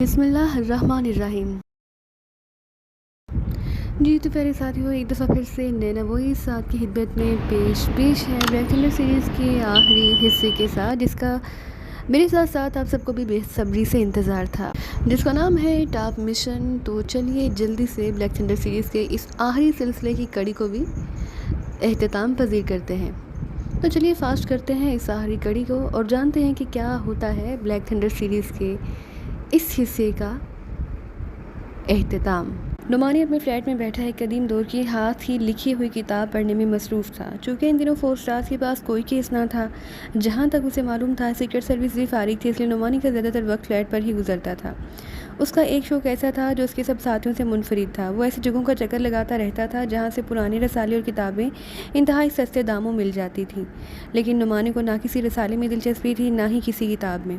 بسم اللہ الرحمن الرحیم۔ جی تو پیارے ساتھیوں، ایک دفعہ پھر سے نینوئی ساتھ کی خدمت میں پیش ہے بلیک تھنڈر سیریز کے آخری حصے کے ساتھ، جس کا میرے ساتھ ساتھ آپ سب کو بھی بے صبری سے انتظار تھا، جس کا نام ہے ٹاپ مشن۔ تو چلیے جلدی سے بلیک تھنڈر سیریز کے اس آخری سلسلے کی کڑی کو بھی اختتام پذیر کرتے ہیں۔ تو چلیے فاسٹ کرتے ہیں اس آخری کڑی کو اور جانتے ہیں کہ کیا ہوتا ہے بلیک تھنڈر سیریز کے اس حصے کا اختتام۔ نعمانی اپنے فلیٹ میں بیٹھا ایک قدیم دور کی ہاتھ ہی لکھی ہوئی کتاب پڑھنے میں مصروف تھا۔ چونکہ ان دنوں 4 اسٹارز کے پاس کوئی کیس نہ تھا، جہاں تک اسے معلوم تھا سیکرٹ سروس بھی فارغ تھی، اس لیے نعمانی کا زیادہ تر وقت فلیٹ پر ہی گزرتا تھا۔ اس کا ایک شوق ایسا تھا جو اس کے سب ساتھیوں سے منفرد تھا۔ وہ ایسی جگہوں کا چکر لگاتا رہتا تھا جہاں سے پرانے رسالے اور کتابیں انتہائی سستے داموں مل جاتی تھیں، لیکن نعمانی کو نہ کسی رسالے میں دلچسپی تھی، نہ ہی کسی کتاب میں۔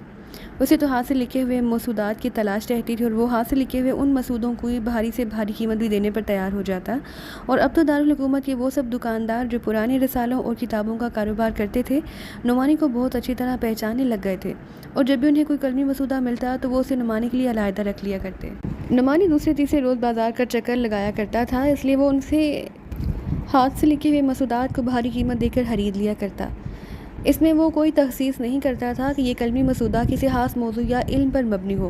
اسے تو ہاتھ سے لکھے ہوئے مسودات کی تلاش رہتی تھی، اور وہ ہاتھ سے لکھے ہوئے ان مسودوں کو بھاری سے بھاری قیمت بھی دینے پر تیار ہو جاتا۔ اور اب تو دارالحکومت کے وہ سب دکاندار جو پرانے رسالوں اور کتابوں کا کاروبار کرتے تھے، نعمانی کو بہت اچھی طرح پہچاننے لگ گئے تھے، اور جب بھی انہیں کوئی قلمی مسودہ ملتا تو وہ اسے نعمانی کے لیے علیحدہ رکھ لیا کرتے۔ نعمانی دوسرے تیسرے روز بازار کا چکر لگایا کرتا تھا، اس لیے وہ ان سے ہاتھ سے لکھے ہوئے مسودات کو بھاری قیمت دے کر خرید لیا کرتا۔ اس میں وہ کوئی تخصیص نہیں کرتا تھا کہ یہ قلمی مسودہ کسی خاص موضوع یا علم پر مبنی ہو۔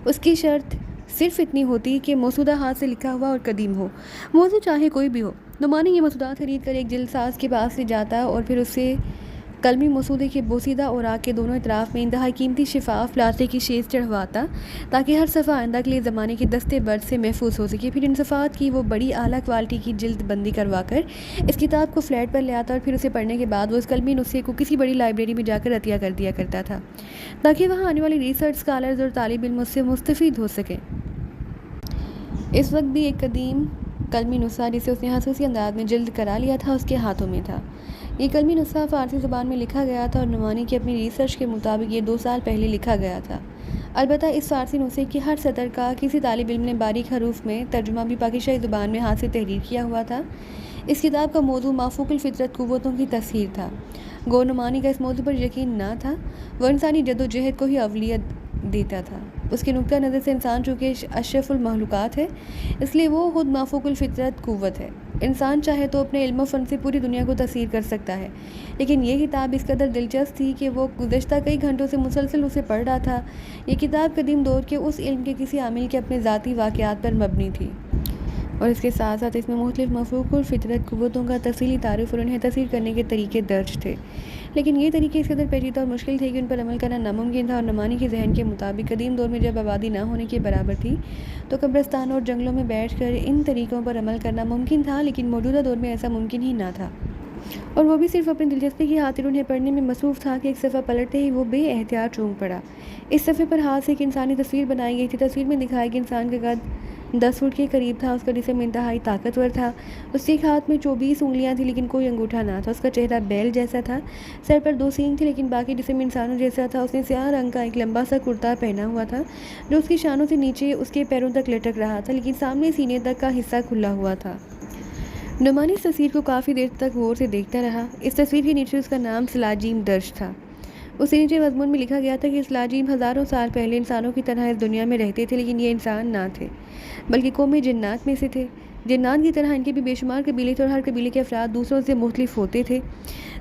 اس کی شرط صرف اتنی ہوتی کہ مسودہ ہاتھ سے لکھا ہوا اور قدیم ہو، موضوع چاہے کوئی بھی ہو۔ نعمانی یہ مسودات خرید کر ایک جلد ساز کے پاس لے جاتا اور پھر اسے قلمی مسودے کے بوسیدہ اوراق کے دونوں اطراف میں انتہائی قیمتی شفاف پلاسٹک کی شیز چڑھواتا، تاکہ ہر صفحہ آئندہ کے لیے زمانے کے دستے برد سے محفوظ ہو سکے۔ پھر ان صفحات کی وہ بڑی اعلیٰ کوالٹی کی جلد بندی کروا کر اس کتاب کو فلیٹ پر لے آتا، اور پھر اسے پڑھنے کے بعد وہ اس قلمی نسخے کو کسی بڑی لائبریری میں جا کر عطیہ کر دیا کرتا تھا، تاکہ وہاں آنے والے ریسرچ اسکالرز اور طالب علم اس سے مستفید ہو سکیں۔ اس وقت بھی ایک قدیم قلمی نسخہ جسے اس نے خصوصی انداز میں جلد کرا لیا تھا اس کے ہاتھوں میں تھا۔ یہ قلمی نسخہ فارسی زبان میں لکھا گیا تھا، اور نعمانی کی اپنی ریسرچ کے مطابق یہ 2 سال پہلے لکھا گیا تھا۔ البتہ اس فارسی نسخے کی ہر سطر کا کسی طالب علم نے باریک حروف میں ترجمہ بھی پاکستانی زبان میں ہاتھ سے تحریر کیا ہوا تھا۔ اس کتاب کا موضوع مافوق الفطرت قوتوں کی تفسیر تھا۔ گو نعمانی کا اس موضوع پر یقین نہ تھا، وہ انسانی جدوجہد کو ہی اولویت دیتا تھا۔ اس کے نقطہ نظر سے انسان چونکہ اشرف المخلوقات ہے، اس لیے وہ خود مافوق الفطرت قوت ہے۔ انسان چاہے تو اپنے علم و فن سے پوری دنیا کو تسخیر کر سکتا ہے، لیکن یہ کتاب اس قدر دلچسپ تھی کہ وہ گزشتہ کئی گھنٹوں سے مسلسل اسے پڑھ رہا تھا۔ یہ کتاب قدیم دور کے اس علم کے کسی عامل کے اپنے ذاتی واقعات پر مبنی تھی، اور اس کے ساتھ ساتھ اس میں مختلف مافوق الفطرت قوتوں کا تفصیلی تعارف اور انہیں تفسیر کرنے کے طریقے درج تھے، لیکن یہ طریقے اس قدر پیچیدہ اور مشکل تھے کہ ان پر عمل کرنا ناممکن تھا۔ اور نعمانی کے ذہن کے مطابق قدیم دور میں جب آبادی نہ ہونے کے برابر تھی تو قبرستانوں اور جنگلوں میں بیٹھ کر ان طریقوں پر عمل کرنا ممکن تھا، لیکن موجودہ دور میں ایسا ممکن ہی نہ تھا، اور وہ بھی صرف اپنی دلچسپی کی خاطر انہیں پڑھنے میں مصروف تھا کہ ایک صفحہ پلٹتے ہی وہ بے احتیاط چونک پڑا۔ اس صفحے پر ہاتھ سے ایک انسانی تصویر بنائی گئی تھی۔ تصویر میں دکھایا گیا انسان کا قد 10 فٹ کے قریب تھا، اس کا جسم انتہائی طاقتور تھا، اس کے ایک ہاتھ میں 24 انگلیاں تھیں لیکن کوئی انگوٹھا نہ تھا، اس کا چہرہ بیل جیسا تھا، سر پر 2 سینگ تھے لیکن باقی جسم انسانوں جیسا تھا۔ اس نے سیاہ رنگ کا ایک لمبا سا کرتا پہنا ہوا تھا جو اس کی شانوں سے نیچے اس کے پیروں تک لٹک رہا تھا، لیکن سامنے سینے تک کا حصہ کھلا ہوا تھا۔ نعمانی اس تصویر کو کافی دیر تک غور سے دیکھتا رہا۔ اس تصویر کے نیچے اس کا نام سلاجیم درج تھا۔ اس کے نیچے مضمون میں لکھا گیا تھا کہ سلاجیم ہزاروں سال پہلے انسانوں کی طرح اس دنیا میں رہتے تھے، لیکن یہ انسان نہ تھے بلکہ قوم جنات میں سے تھے۔ جنات کی طرح ان کے بھی بے شمار قبیلے تھے، اور ہر قبیلے کے افراد دوسروں سے مختلف ہوتے تھے۔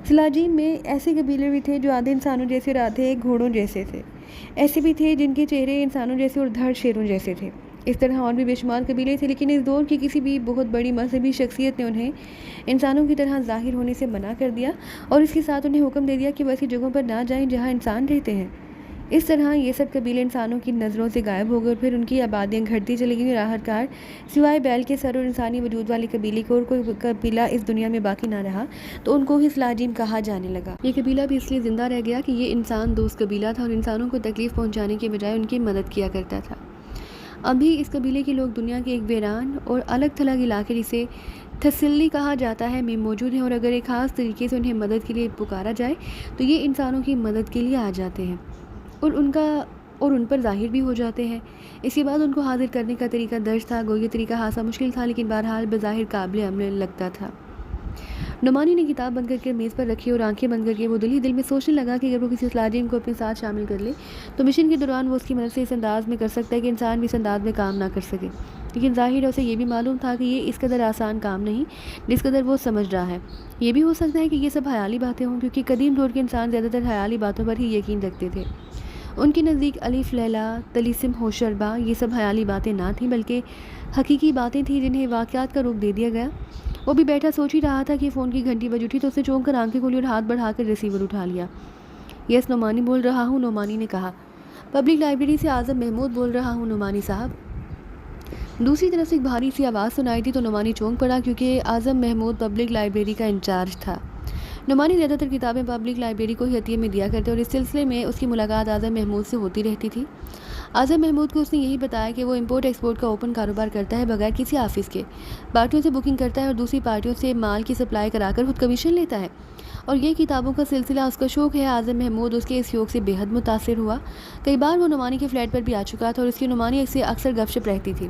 سلاجیم میں ایسے قبیلے بھی تھے جو آدھے انسانوں جیسے اور آدھے گھوڑوں جیسے تھے، ایسے بھی تھے جن کے چہرے انسانوں جیسے اور دھڑ شیروں جیسے تھے۔ اس طرح اور بھی بے شمار قبیلے تھے، لیکن اس دور کی کسی بھی بہت بڑی مذہبی شخصیت نے انہیں انسانوں کی طرح ظاہر ہونے سے منع کر دیا، اور اس کے ساتھ انہیں حکم دے دیا کہ وہ ایسی جگہوں پر نہ جائیں جہاں انسان رہتے ہیں۔ اس طرح یہ سب قبیلے انسانوں کی نظروں سے غائب ہو گئے، اور پھر ان کی آبادیاں گھٹتی چلی گئیں، اور آخرکار سوائے بیل کے سر اور انسانی وجود والے قبیلے کو اور کوئی قبیلہ اس دنیا میں باقی نہ رہا، تو ان کو ہی سلاجیم کہا جانے لگا۔ یہ قبیلہ بھی اس لیے زندہ رہ گیا کہ یہ انسان دوست قبیلہ تھا اور انسانوں کو تکلیف پہنچانے کے بجائے ان کی مدد کیا کرتا تھا۔ ابھی اس قبیلے کے لوگ دنیا کے ایک ویران اور الگ تھلگ علاقے جسے تھسلی کہا جاتا ہے میں موجود ہیں، اور اگر ایک خاص طریقے سے انہیں مدد کے لیے پکارا جائے تو یہ انسانوں کی مدد کے لیے آ جاتے ہیں اور ان پر ظاہر بھی ہو جاتے ہیں۔ اس کے بعد ان کو حاضر کرنے کا طریقہ درج تھا۔ گو یہ طریقہ خاصا مشکل تھا، لیکن بہرحال بظاہر قابل عمل لگتا تھا۔ نعمانی نے کتاب بند کر کے میز پر رکھی اور آنکھیں بند کر کے وہ دل میں سوچنے لگا کہ اگر وہ کسی ملازم کو اپنے ساتھ شامل کر لے تو مشن کے دوران وہ اس کی مدد سے اس انداز میں کر سکتا ہے کہ انسان بھی اس انداز میں کام نہ کر سکے، لیکن ظاہر ہے اسے یہ بھی معلوم تھا کہ یہ اس قدر آسان کام نہیں جس قدر وہ سمجھ رہا ہے۔ یہ بھی ہو سکتا ہے کہ یہ سب خیالی باتیں ہوں، کیونکہ قدیم دور کے انسان زیادہ تر خیالی باتوں پر ہی یقین رکھتے تھے۔ ان کے نزدیک الف لیلا طلیسم ہوشربا یہ سب خیالی باتیں نہ تھیں بلکہ حقیقی باتیں تھیں جنہیں واقعات کا روپ دے دیا گیا۔ وہ بھی بیٹھا سوچ ہی رہا تھا کہ فون کی گھنٹی بج اٹھی تو اس نے چونک کر آنکھیں کھولی اور ہاتھ بڑھا کر ریسیور اٹھا لیا۔ یس نعمانی بول رہا ہوں، نعمانی نے کہا۔ پبلک لائبریری سے اعظم محمود بول رہا ہوں نعمانی صاحب۔ دوسری طرف سے ایک بھاری سی آواز سنائی تھی تو نعمانی چونک پڑا کیونکہ اعظم محمود پبلک لائبریری کا انچارج تھا۔ نعمانی زیادہ تر کتابیں پبلک لائبریری کو ہی عطیے میں دیا کرتے اور اس سلسلے میں اس کی ملاقات اعظم محمود سے ہوتی رہتی تھی۔ اعظم محمود کو اس نے یہی بتایا کہ وہ امپورٹ ایکسپورٹ کا اوپن کاروبار کرتا ہے بغیر کسی آفس کے، پارٹیوں سے بکنگ کرتا ہے اور دوسری پارٹیوں سے مال کی سپلائی کرا کر خود کمیشن لیتا ہے، اور یہ کتابوں کا سلسلہ اس کا شوق ہے۔ اعظم محمود اس کے اس شوق سے بے حد متاثر ہوا۔ کئی بار وہ نعمانی کے فلیٹ پر بھی آ چکا تھا اور اس کی نعمانی سے اکثر گپ شپ رہتی تھی۔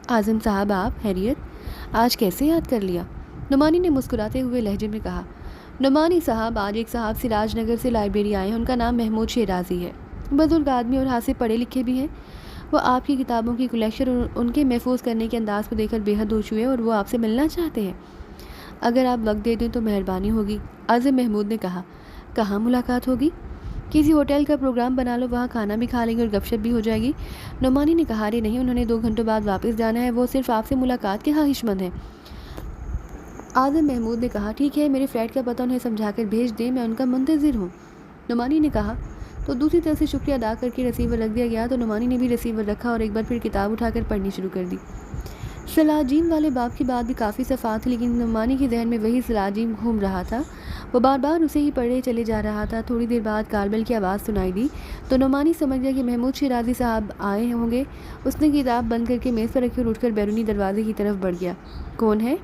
اعظم صاحب آپ خیریت؟ آج کیسے یاد کر لیا؟ نعمانی نے مسکراتے ہوئے لہجے میں کہا۔ نعمانی صاحب آج ایک صاحب سراج نگر سے لائبریری آئے ہیں، ان کا نام محمود شیرازی ہے، بزرگ آدمی اور ہاتھ سے پڑھے لکھے بھی ہیں۔ وہ آپ کی کتابوں کی کلیکشن اور ان کے محفوظ کرنے کے انداز کو دیکھ کر بے حد خوش ہوئے اور وہ آپ سے ملنا چاہتے ہیں۔ اگر آپ وقت دے دیں تو مہربانی ہوگی، اعظم محمود نے کہا۔ کہاں ملاقات ہوگی؟ کسی ہوٹل کا پروگرام بنا لو، وہاں کھانا بھی کھا لیں گے اور گپ شپ بھی ہو جائے گی۔ نعمانی نے کہا ارے نہیں، انہوں نے 2 گھنٹوں بعد واپس جانا ہے، وہ صرف آپ سے ملاقات کے خواہش مند ہیں۔ اعظم محمود نے کہا ٹھیک ہے، میرے فلیٹ کا پتہ انہیں سمجھا کر بھیج دیں، میں ان کا منتظر ہوں۔ نعمانی نے کہا تو دوسری طرف سے شکریہ ادا کر کے ریسیور رکھ دیا گیا تو نعمانی نے بھی ریسیور رکھا اور ایک بار پھر کتاب اٹھا کر پڑھنی شروع کر دی۔ سلاجیم والے باب کی بات بھی کافی صفحات تھی، لیکن نعمانی کے ذہن میں وہی سلاجیم گھوم رہا تھا، وہ بار بار اسے ہی پڑھے چلے جا رہا تھا۔ تھوڑی دیر بعد کاربل کی آواز سنائی دی تو نعمانی سمجھ گیا کہ محمود شیرازی صاحب آئے ہوں گے۔ اس نے کتاب بند کر کے میز پر رکھی اور اٹھ کر بیرونی دروازے کی طرف بڑھ گیا۔ کون ہے؟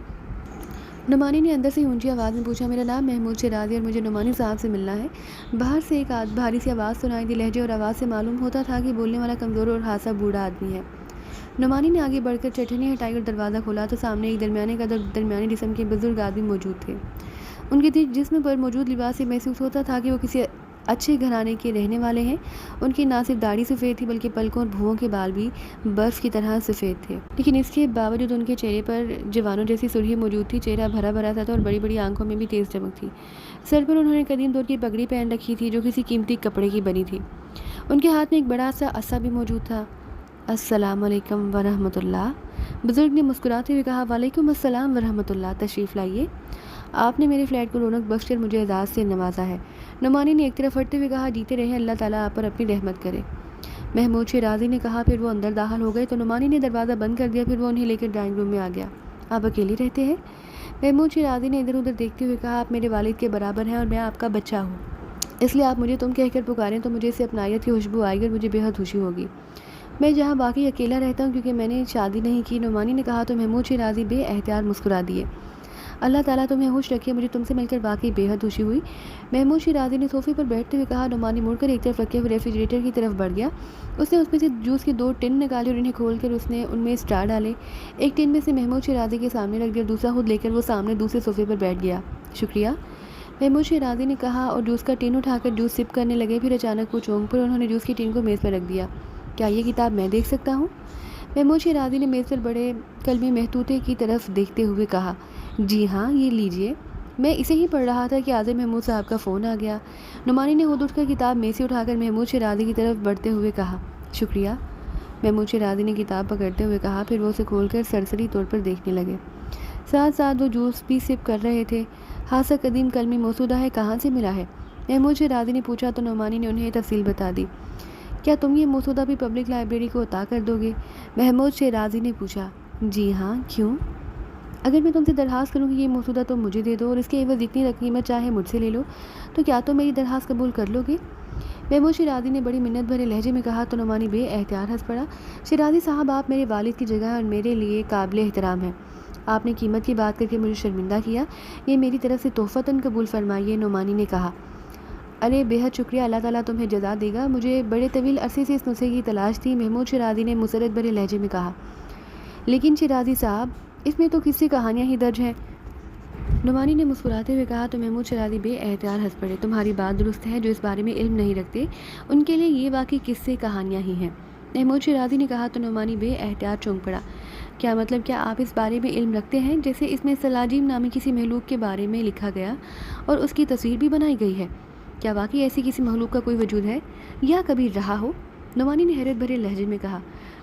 نعمانی نے اندر سے اونچی آواز میں پوچھا۔ میرا نام محمود شیرازی اور مجھے نعمانی صاحب سے ملنا ہے۔ باہر سے ایک بھاری سی آواز سنائی دی۔ لہجے اور آواز سے معلوم ہوتا تھا کہ بولنے والا کمزور اور خاصا بوڑھا آدمی ہے۔ نعمانی نے آگے بڑھ کر چٹنی ہٹائی اور دروازہ کھولا تو سامنے ایک درمیانی جسم کے بزرگ آدمی موجود تھے۔ ان کے جسم پر موجود لباس سے محسوس ہوتا تھا کہ وہ کسی اچھے گھرانے کے رہنے والے ہیں۔ ان کی نہ صرف داڑھی سفید تھی بلکہ پلکوں اور بھوؤں کے بال بھی برف کی طرح سفید تھے، لیکن اس کے باوجود ان کے چہرے پر جوانوں جیسی سرخی موجود تھی۔ چہرہ بھرا بھرا تھا اور بڑی بڑی آنکھوں میں بھی تیز چمک تھی۔ سر پر انہوں نے قدیم دور کی پگڑی پہن رکھی تھی جو کسی قیمتی کپڑے کی بنی تھی۔ ان کے ہاتھ میں ایک بڑا سا عصا بھی موجود تھا۔ السلام علیکم ورحمۃ اللہ، بزرگ نے مسکراتے ہوئے کہا۔ وعلیکم السلام ورحمۃ اللہ، تشریف لائیے، آپ نے میرے فلیٹ کو رونق بخش کر مجھے اعزاز سے نوازا ہے۔ نعمانی نے ایک طرف ہٹتے ہوئے کہا جیتے رہے، اللہ تعالیٰ آپ پر اپنی رحمت کرے، محمود شیرازی نے کہا۔ پھر وہ اندر داخل ہو گئے تو نعمانی نے دروازہ بند کر دیا۔ پھر وہ انہیں لے کر ڈرائنگ روم میں آ گیا۔ آپ اکیلے رہتے ہیں؟ محمود شیرازی نے ادھر ادھر دیکھتے ہوئے کہا۔ آپ میرے والد کے برابر ہیں اور میں آپ کا بچہ ہوں، اس لیے آپ مجھے تم کہہ کر پکاریں تو مجھے اس سے اپنائیت کی خوشبو آئے گی اور مجھے بے حد خوشی ہوگی۔ میں جہاں واقعی اکیلا رہتا ہوں کیونکہ میں نے شادی نہیں کی، نعمانی نے کہا تو محمود شیرازی بے احتیاط مسکرا دیے۔ اللہ تعالیٰ تمہیں خوش رکھے، مجھے تم سے مل کر واقعی بے حد خوشی ہوئی، محمود شیرازی نے صوفے پر بیٹھتے ہوئے کہا۔ نعمانی مڑ کر ایک طرف رکھے ہوئے ریفریجریٹر کی طرف بڑھ گیا۔ اس نے اس میں سے جوس کے 2 ٹن نکالے اور انہیں کھول کر اس نے ان میں اسٹار ڈالے۔ ایک ٹن میں سے محمود شیرازی کے سامنے رکھ دیا، دوسرا خود لے کر وہ سامنے دوسرے صوفے پر بیٹھ گیا۔ شکریہ، محمود شیرازی نے کہا اور جوس کا ٹن اٹھا کر جوس سپ کرنے لگے۔ پھر اچانک وہ چونک پر انہوں نے جوس کی ٹن کو میز پر رکھ دیا۔ کیا یہ کتاب میں دیکھ سکتا ہوں؟ محمود شیرازی نے میز پر بڑے کلمی محتوطے کی طرف دیکھتے ہوئے کہا۔ جی ہاں، یہ لیجئے، میں اسے ہی پڑھ رہا تھا کہ اعظم محمود صاحب کا فون آ گیا۔ نعمانی نے خود اٹھ کر کتاب میز سے اٹھا کر محمود شیرازی کی طرف بڑھتے ہوئے کہا۔ شکریہ، محمود شیرازی نے کتاب پکڑتے ہوئے کہا۔ پھر وہ اسے کھول کر سرسری طور پر دیکھنے لگے، ساتھ ساتھ وہ جوس بھی سپ کر رہے تھے۔ خاصا قدیم کلمی مسودہ ہے، کہاں سے ملا ہے؟ محمود شیرازی نے پوچھا تو نعمانی نے انہیں تفصیل بتا دی۔ کیا تم یہ مسودہ بھی پبلک لائبریری کو عطا کر دو گے؟ محمود شیرازی نے پوچھا۔ جی ہاں، کیوں؟ اگر میں تم سے درخواست کروں کہ یہ مسودہ تم مجھے دے دو اور اس کے عوض جتنی قیمت چاہے مجھ سے لے لو تو کیا تم میری درخواست قبول کر لو گے؟ محمود شیرازی نے بڑی منت بھرے لہجے میں کہا تو نعمانی بے احتیاط ہنس پڑا۔ شیرازی صاحب، آپ میرے والد کی جگہ اور میرے لیے قابل احترام ہیں، آپ نے قیمت کی بات کر کے مجھے شرمندہ کیا، یہ میری طرف سے تحفتاً قبول فرمائیے، نعمانی نے کہا۔ ارے بے حد شکریہ، اللہ تعالیٰ تمہیں جزا دے گا، مجھے بڑے طویل عرصے سے اس نسخے کی تلاش تھی، محمود شیرازی نے مسرت بھرے لہجے میں کہا۔ لیکن شیرازی صاحب، اس میں تو قصے کہانیاں ہی درج ہیں، نعمانی نے مسکراتے ہوئے کہا تو محمود شیرازی بے احتیاط ہنس پڑے۔ تمہاری بات درست ہے، جو اس بارے میں علم نہیں رکھتے ان کے لیے یہ واقعی قصے کہانیاں ہی ہیں، محمود شیرازی نے کہا تو نعمانی بے احتیاط چونک پڑا۔ کیا مطلب، کیا آپ اس بارے میں علم رکھتے ہیں جیسے اس میں سلاجیم نامی کسی مخلوق کے بارے میں لکھا گیا اور اس کی تصویر بھی بنائی گئی ہے؟ کیا واقعی ایسی کسی مخلوق کا کوئی وجود ہے یا کبھی رہا ہو؟ نعمانی نے حیرت بھرے لہجے میں کہا۔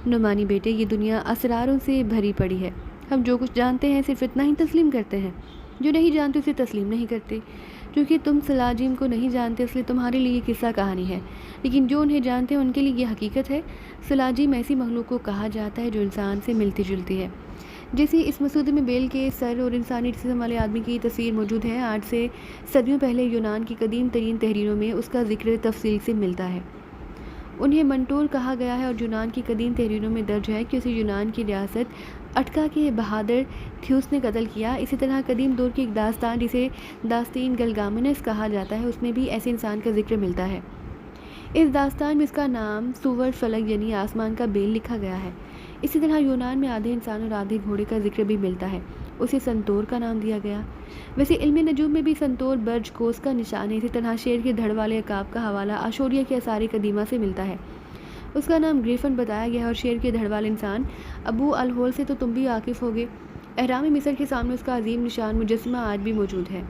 نعمانی بیٹے، یہ دنیا اسراروں سے بھری پڑی ہے، ہم جو کچھ جانتے ہیں صرف اتنا ہی تسلیم کرتے ہیں، جو نہیں جانتے اسے تسلیم نہیں کرتے۔ کیونکہ تم سلاجیم کو نہیں جانتے اس لیے تمہارے لیے یہ قصہ کہانی ہے، لیکن جو انہیں جانتے ہیں ان کے لیے یہ حقیقت ہے۔ سلاجیم ایسی مخلوق کو کہا جاتا ہے جو انسان سے ملتی جلتی ہے، جیسے اس مسودے میں بیل کے سر اور انسانی جسم والے آدمی کی تصویر موجود ہے۔ آج سے صدیوں پہلے یونان کی قدیم ترین تحریروں میں اس کا ذکر تفصیل سے ملتا ہے۔ انہیں منٹور کہا گیا ہے اور یونان کی قدیم تحریروں میں درج ہے کہ اسے یونان کی ریاست اٹکا کے بہادر تھیوس نے قتل کیا۔ اسی طرح قدیم دور کی ایک داستان جسے داستین گلگامنس کہا جاتا ہے، اس میں بھی ایسے انسان کا ذکر ملتا ہے۔ اس داستان میں اس کا نام سور فلک یعنی آسمان کا بیل لکھا گیا ہے۔ اسی طرح یونان میں آدھے انسان اور آدھے گھوڑے کا ذکر بھی ملتا ہے، اسے سنتور کا نام دیا گیا۔ ویسے علم نجوم میں بھی سنتور برج کوس کا نشان ہے۔ اسی طرح شیر کے دھڑ والے عقاب کا حوالہ آشوریہ کے آثار قدیمہ سے ملتا ہے، اس کا نام گریفن بتایا گیا ہے۔ اور شیر کے دھڑ والے انسان ابو الہول سے تو تم بھی واقف ہوگے۔ اہرام مصر کے سامنے اس کا عظیم نشان مجسمہ آج بھی موجود ہے۔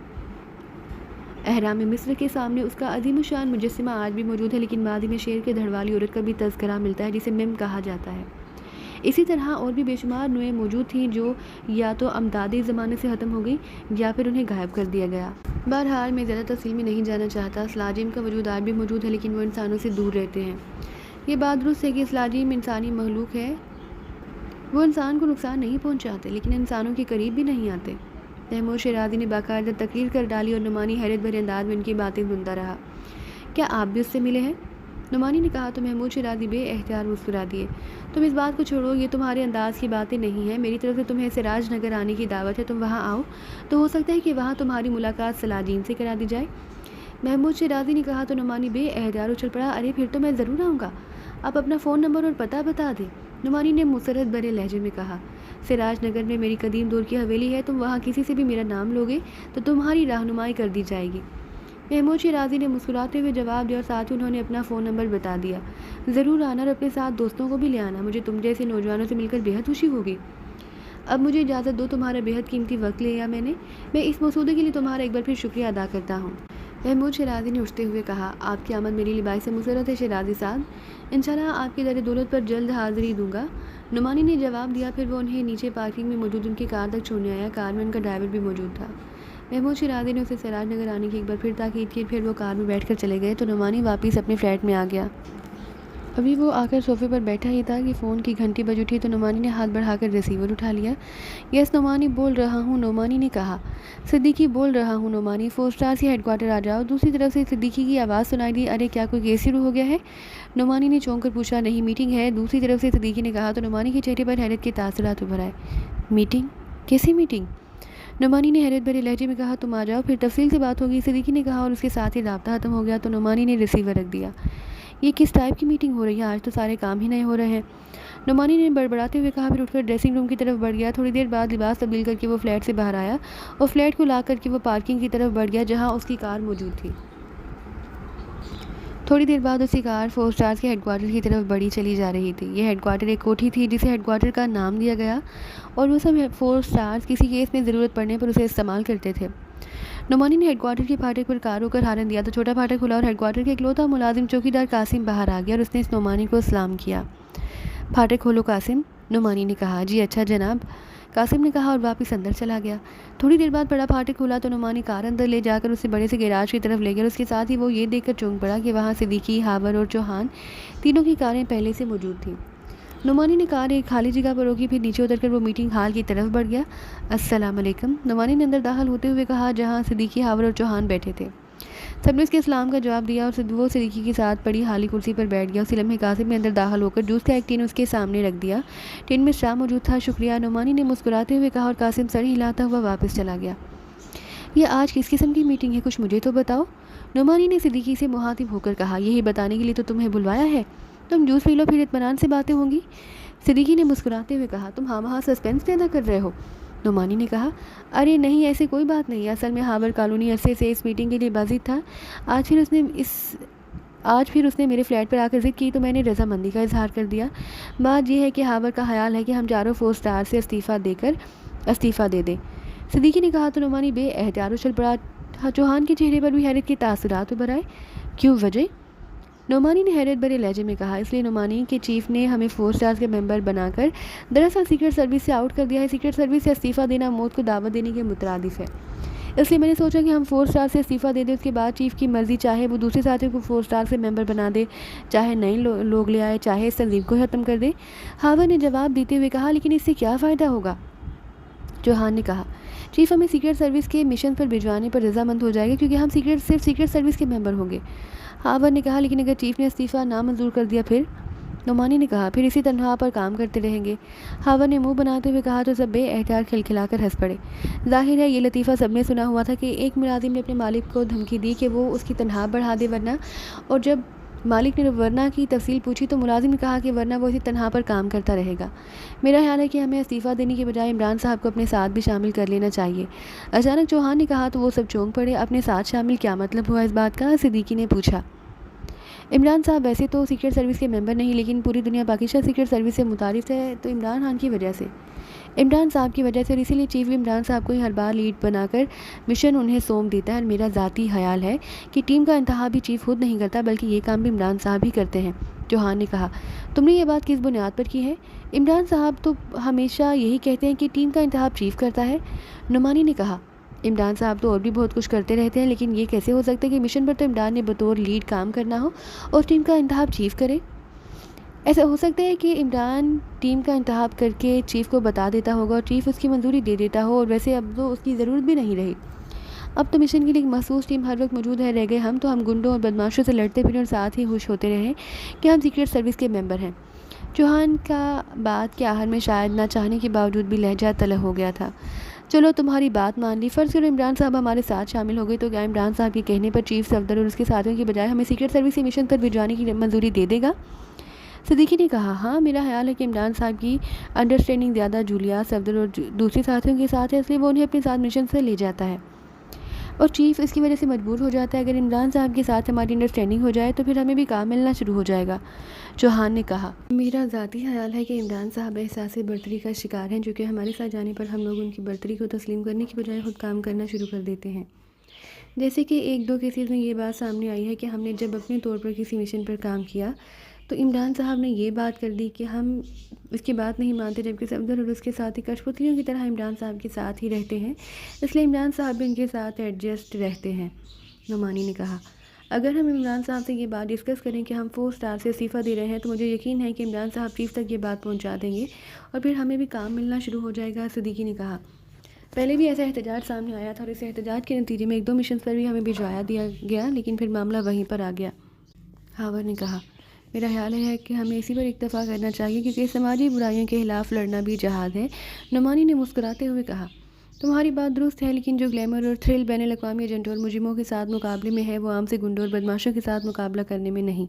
اہرام مصر کے سامنے اس کا عظیم الشان مجسمہ آج بھی موجود ہے، لیکن ماضی میں شیر کے دھڑ والی عورت کا بھی تذکرہ ملتا ہے جسے مم کہا جاتا ہے۔ اسی طرح اور بھی بے شمار نوعیں موجود تھیں جو یا تو امدادی زمانے سے ختم ہو گئی یا پھر انہیں غائب کر دیا گیا۔ بہرحال میں زیادہ تفصیل میں نہیں جانا چاہتا۔ سلاجیم کا وجود آج بھی موجود ہے، لیکن وہ انسانوں سے دور رہتے ہیں۔ یہ بات درست ہے کہ سلاجیم انسانی مخلوق ہے، وہ انسان کو نقصان نہیں پہنچاتے لیکن انسانوں کے قریب بھی نہیں آتے۔ محمود شیرازی نے باقاعدہ تقریر کر ڈالی اور نعمانی حیرت بھرے انداز میں ان کی باتیں سنتا رہا۔ کیا آپ بھی اس سے ملے ہیں؟ نعمانی نے کہا تو محمود شیرازی بے احتیاط مسکرا دیے۔ تم اس بات کو چھوڑو، یہ تمہارے انداز کی باتیں نہیں ہیں، میری طرف سے تمہیں سراج نگر آنے کی دعوت ہے، تم وہاں آؤ تو ہو سکتا ہے کہ وہاں تمہاری ملاقات سلاجین سے کرا دی جائے۔ محمود شیرازی نے کہا تو نعمانی بے احتیاط اچھل پڑا۔ ارے پھر تو میں ضرور آؤں گا، آپ اپنا فون نمبر اور پتہ بتا دیں، نعمانی نے مسرت بھرے لہجے میں کہا۔ سراج نگر میں میری قدیم دور کی حویلی ہے، تم وہاں کسی سے بھی میرا نام لوگے تو تمہاری رہنمائی کر دی جائے گی۔ محمود شیرازی نے مسکراتے ہوئے جواب دیا اور ساتھ ہی انہوں نے اپنا فون نمبر بتا دیا۔ ضرور آنا اور اپنے ساتھ دوستوں کو بھی لے آنا، مجھے تم جیسے نوجوانوں سے مل کر بےحد خوشی ہوگی۔ اب مجھے اجازت دو، تمہارا بےحد قیمتی وقت لیا میں اس مسودے کے لیے تمہارا ایک بار پھر شکریہ ادا کرتا ہوں۔ محمود شیرازی نے اٹھتے ہوئے کہا، آپ کی آمد میری لباس سے مسرت ہے شیرازی صاحب، انشاءاللہ آپ کی در دولت پر جلد حاضری دوں گا۔ نعمانی نے جواب دیا۔ پھر وہ انہیں نیچے پارکنگ میں موجود ان کی کار تک چھوڑنے آیا۔ کار میں ان کا ڈرائیور بھی موجود تھا۔ محمود شیرازی نے اسے سراج نگر آنے کی ایک بار پھر تاکید کی، پھر وہ کار میں بیٹھ کر چلے گئے تو نعمانی واپس اپنے فلیٹ میں آ گیا۔ ابھی وہ آ کر صوفے پر بیٹھا ہی تھا کہ فون کی گھنٹی بج اٹھی تو نعمانی نے ہاتھ بڑھا کر ریسیور اٹھا لیا۔ یس نعمانی بول رہا ہوں، نعمانی نے کہا۔ صدیقی بول رہا ہوں نعمانی، فور اسٹار سے ہیڈ کوارٹر آ جاؤ۔ دوسری طرف سے صدیقی کی آواز سنائی دی۔ ارے کیا کوئی کیس شروع ہو گیا ہے؟ نعمانی نے چونک کر پوچھا۔ نہیں میٹنگ ہے، دوسری طرف سے صدیقی نے کہا تو نعمانی کے چہرے پر حیرت کے تاثرات ابھر آئے۔ میٹنگ؟ کیسی میٹنگ؟ نعمانی نے حیرت بھرے لہجے میں کہا تم آ جاؤ، پھر تفصیل سے بات ہوگی، صدیقی نے کہا اور اس کے ساتھ ہی رابطہ ختم ہو گیا تو نعمانی نے ریسیور رکھ دیا۔ یہ کس ٹائپ کی میٹنگ ہو رہی ہے؟ آج تو سارے کام ہی نئے ہو رہے ہیں، نعمانی نے بڑبڑاتے ہوئے کہا، پھر اٹھ کر ڈریسنگ روم کی طرف بڑھ گیا۔ تھوڑی دیر بعد لباس تبدیل کر کے وہ فلیٹ سے باہر آیا اور فلیٹ کو لاک کر کے وہ پارکنگ کی طرف بڑھ گیا جہاں اس کی کار موجود تھی۔ تھوڑی دیر بعد اس کی کار فور اسٹارز کے ہیڈ کوارٹر کی طرف بڑھی چلی جا رہی تھی۔ یہ ہیڈ کوارٹر ایک کوٹھی تھی جسے ہیڈ کوارٹر کا نام دیا گیا اور وہ سب فور اسٹارز کسی کیس میں ضرورت پڑنے پر اسے استعمال کرتے تھے۔ نعمانی نے ہیڈ کوارٹر کے پھاٹک پر کار روک کر ہارن دیا تو چھوٹا پھاٹک کھلا اور ہیڈ کوارٹر کے اکلوتا ملازم چوکیدار قاسم باہر آ گیا اور اس نے نعمانی کو سلام کیا۔ پھاٹک کھولو قاسم، نعمانی نے کہا۔ جی اچھا جناب، قاسم نے کہا اور واپس اندر چلا گیا۔ تھوڑی دیر بعد بڑا پھاٹک کھلا تو نعمانی کار اندر لے جا کر اسے بڑے سے گیراج کی طرف لے گیا اور اس کے ساتھ ہی وہ یہ دیکھ کر چونک پڑا کہ وہاں صدیقی، ہاور اور چوہان تینوں کی کاریں پہلے سے موجود تھیں۔ نعمانی نے کار ایک خالی جگہ پر روکی، پھر نیچے اتر کر وہ میٹنگ ہال کی طرف بڑھ گیا۔ السلام علیکم، نعمانی نے اندر داخل ہوتے ہوئے کہا جہاں صدیقی، ہاور اور چوہان بیٹھے تھے۔ سب نے اس کے اسلام کا جواب دیا اور وہ صدیقی کے ساتھ پڑی خالی کرسی پر بیٹھ گیا۔ اسی لمحے قاسم نے اندر داخل ہو کر جوس کا ایک ٹین اس کے سامنے رکھ دیا۔ ٹین میں شراب موجود تھا۔ شکریہ، نعمانی نے مسکراتے ہوئے کہا اور قاسم سر ہلاتا ہوا واپس چلا گیا۔ یہ آج کس قسم کی میٹنگ ہے، کچھ مجھے تو بتاؤ، نعمانی نے صدیقی سے مخاطب ہو کر کہا۔ یہی بتانے کے لیے تو تمہیں بلوایا ہے، تم جوس پی لو پھر اطمینان سے باتیں ہوں گی، صدیقی نے مسکراتے ہوئے کہا۔ تم ہاں وہاں سسپینس پیدا کر رہے ہو، نعمانی نے کہا۔ ارے نہیں، ایسی کوئی بات نہیں، اصل میں ہاور کالونی عرصے سے اس میٹنگ کے لیے بازید تھا۔ آج پھر اس نے میرے فلیٹ پر آ کر ضد کی تو میں نے رضامندی کا اظہار کر دیا۔ بات یہ ہے کہ ہاور کا خیال ہے کہ ہم چاروں 4 اسٹار سے استعفیٰ دے دیں۔ صدیقی نے کہا تو نعمانی بے احتیاط اچھل پڑا۔ چوہان کے چہرے پر بھی حیرت کے تاثرات ابھر آئے۔ کیوں، وجہ؟ نعمانی نے حیرت بھرے لہجے میں کہا۔ اس لیے نعمانی کے چیف نے ہمیں 4 اسٹارز کے ممبر بنا کر دراصل سیکرٹ سروس سے آؤٹ کر دیا ہے۔ سیکرٹ سروس سے استعفیٰ دینا موت کو دعوت دینے کے مترادف ہے۔ اس لیے میں نے سوچا کہ ہم 4 اسٹار سے استعفیٰ دے دیں، اس کے بعد چیف کی مرضی، چاہے وہ دوسرے ساتھیوں کو 4 اسٹار سے ممبر بنا دے، چاہے نئے لوگ لے آئے، چاہے اس تنظیم کو ختم کر دے۔ ہاور نے جواب دیتے ہوئے کہا، لیکن اس سے کیا فائدہ ہوگا؟ چوہان نے کہا، چیف ہمیں سیکرٹ سروس کے مشن پر بھجوانے پر رضامند ہو جائے گا کیونکہ ہم صرف سیکرٹ سروس کے ممبر ہوں گے۔ ہاور نے کہا، لیکن اگر چیف نے استعفیٰ نامنظور کر دیا پھر؟ نعمانی نے کہا، پھر اسی تنخواہ پر کام کرتے رہیں گے۔ ہاور نے منہ بناتے ہوئے کہا تو سب بے احتیاط کھلکھلا کر ہنس پڑے۔ ظاہر ہے یہ لطیفہ سب نے سنا ہوا تھا کہ ایک ملازم نے اپنے مالک کو دھمکی دی کہ وہ اس کی تنخواہ بڑھا دے ورنہ، اور جب مالک نے ورنہ کی تفصیل پوچھی تو ملازم نے کہا کہ ورنہ وہ اسی تنخواہ پر کام کرتا رہے گا۔ میرا خیال ہے کہ ہمیں استعفیٰ دینے کے بجائے عمران صاحب کو اپنے ساتھ بھی شامل کر لینا چاہیے۔ اچانک چوہان نے کہا تو وہ سب چونک پڑے۔ اپنے ساتھ شامل کیا مطلب ہوا اس بات کا؟ صدیقی نے پوچھا۔ عمران صاحب ویسے تو سیکرٹ سروس کے ممبر نہیں، لیکن پوری دنیا پاکستان سیکرٹ سروس سے متعارف ہے، تو عمران صاحب کی وجہ سے، اور اسی لیے چیف بھی عمران صاحب کو ہی ہر بار لیڈ بنا کر مشن انہیں سونپ دیتا ہے۔ اور میرا ذاتی خیال ہے کہ ٹیم کا انتخاب بھی چیف خود نہیں کرتا بلکہ یہ کام بھی عمران صاحب ہی کرتے ہیں۔ چوہان نے کہا، تم نے یہ بات کس بنیاد پر کی ہے؟ عمران صاحب تو ہمیشہ یہی کہتے ہیں کہ ٹیم کا انتخاب چیف کرتا ہے۔ نعمانی نے کہا، عمران صاحب تو اور بھی بہت کچھ کرتے رہتے ہیں، لیکن یہ کیسے ہو سکتا ہے کہ مشن پر تو عمران نے بطور لیڈ کام کرنا ہو اور ٹیم کا انتخاب چیف کرے؟ ایسا ہو سکتا ہے کہ عمران ٹیم کا انتخاب کر کے چیف کو بتا دیتا ہوگا اور چیف اس کی منظوری دے دیتا ہو، اور ویسے اب تو اس کی ضرورت بھی نہیں رہی۔ اب تو مشن کے لیے ایک مخصوص ٹیم ہر وقت موجود ہے، رہ گئے ہم تو ہم گنڈوں اور بدماشوں سے لڑتے پھریں اور ساتھ ہی خوش ہوتے رہیں کہ ہم سیکرٹ سروس کے ممبر ہیں۔ چوہان کا بات کے آخر میں شاید نہ چاہنے کے باوجود بھی لہجہ تلخ ہو گیا تھا۔ چلو تمہاری بات مان لی، فرض کرو عمران صاحب ہمارے ساتھ شامل ہو گئے تو کیا عمران صاحب کے کہنے پر چیف صفدر اور اس کے ساتھیوں کی بجائے ہمیں سیکرٹ سروس کے مشن پر بھجوانے کی منظوری دے دے گا؟ صدیقی نے کہا، ہاں میرا خیال ہے کہ عمران صاحب کی انڈرسٹینڈنگ زیادہ جولیا، صفدر اور دوسرے ساتھیوں کے ساتھ ہے، اس لیے وہ انہیں اپنے ساتھ مشن سے لے جاتا ہے اور چیف اس کی وجہ سے مجبور ہو جاتا ہے۔ اگر عمران صاحب کے ساتھ ہماری انڈرسٹینڈنگ ہو جائے تو پھر ہمیں بھی کام ملنا شروع ہو جائے گا۔ چوہان نے کہا، میرا ذاتی خیال ہے کہ عمران صاحب احساس برتری کا شکار ہیں، جو کہ ہمارے ساتھ جانے پر ہم لوگ ان کی برتری کو تسلیم کرنے کی بجائے خود کام کرنا شروع کر دیتے ہیں۔ جیسے کہ 1-2 کیسز میں یہ بات سامنے آئی ہے کہ ہم نے جب اپنے طور پر کسی مشن پر کام کیا تو عمران صاحب نے یہ بات کر دی کہ ہم اس کی بات نہیں مانتے، جبکہ صفدر اور اس کے ساتھی کٹھپتلیوں کی طرح عمران صاحب کے ساتھ ہی رہتے ہیں، اس لیے عمران صاحب بھی ان کے ساتھ ایڈجسٹ رہتے ہیں۔ نعمانی نے کہا، اگر ہم عمران صاحب سے یہ بات ڈسکس کریں کہ ہم 4 اسٹار سے استعفیٰ دے رہے ہیں تو مجھے یقین ہے کہ عمران صاحب چیف تک یہ بات پہنچا دیں گے اور پھر ہمیں بھی کام ملنا شروع ہو جائے گا۔ صدیقی نے کہا، پہلے بھی ایسا احتجاج سامنے آیا تھا اور اس احتجاج کے نتیجے میں 1-2 مشنز پر بھی ہمیں بھجوایا دیا گیا، لیکن پھر معاملہ وہیں پر آ گیا۔ ہاور نے کہا، میرا خیال ہے کہ ہمیں اسی پر اکتفا کرنا چاہیے کیونکہ سماجی برائیوں کے خلاف لڑنا بھی جہاد ہے۔ نعمانی نے مسکراتے ہوئے کہا، تمہاری بات درست ہے، لیکن جو گلیمر اور تھرل بین الاقوامی ایجنٹوں اور مجرموں کے ساتھ مقابلے میں ہے وہ عام سے گنڈوں اور بدماشوں کے ساتھ مقابلہ کرنے میں نہیں۔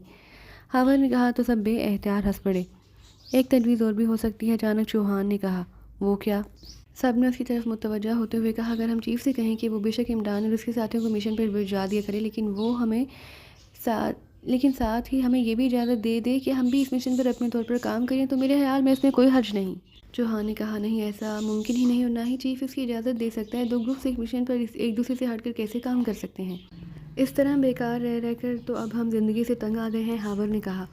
ہاور نے کہا تو سب بے احتیاط ہنس پڑے۔ ایک تجویز اور بھی ہو سکتی ہے، اچانک چوہان نے کہا۔ وہ کیا؟ سب نے اس کی طرف متوجہ ہوتے ہوئے کہا، اگر ہم چیف سے کہیں کہ وہ بے شک عمران اور اس کے ساتھیوں کو مشن پر بھجوا دیا کرے، لیکن ساتھ ہی ہمیں یہ بھی اجازت دے دے کہ ہم بھی اس مشن پر اپنے طور پر کام کریں، تو میرے خیال میں اس میں کوئی حرج نہیں۔ چوہان نے کہا، نہیں، ایسا ممکن ہی نہیں اور نہ ہی چیف اس کی اجازت دے سکتا ہے۔ 2 گروپس ایک مشن پر ایک دوسرے سے ہٹ کر کیسے کام کر سکتے ہیں؟ اس طرح بیکار رہ کر تو اب ہم زندگی سے تنگ آ گئے ہیں۔ ہاور نے کہا،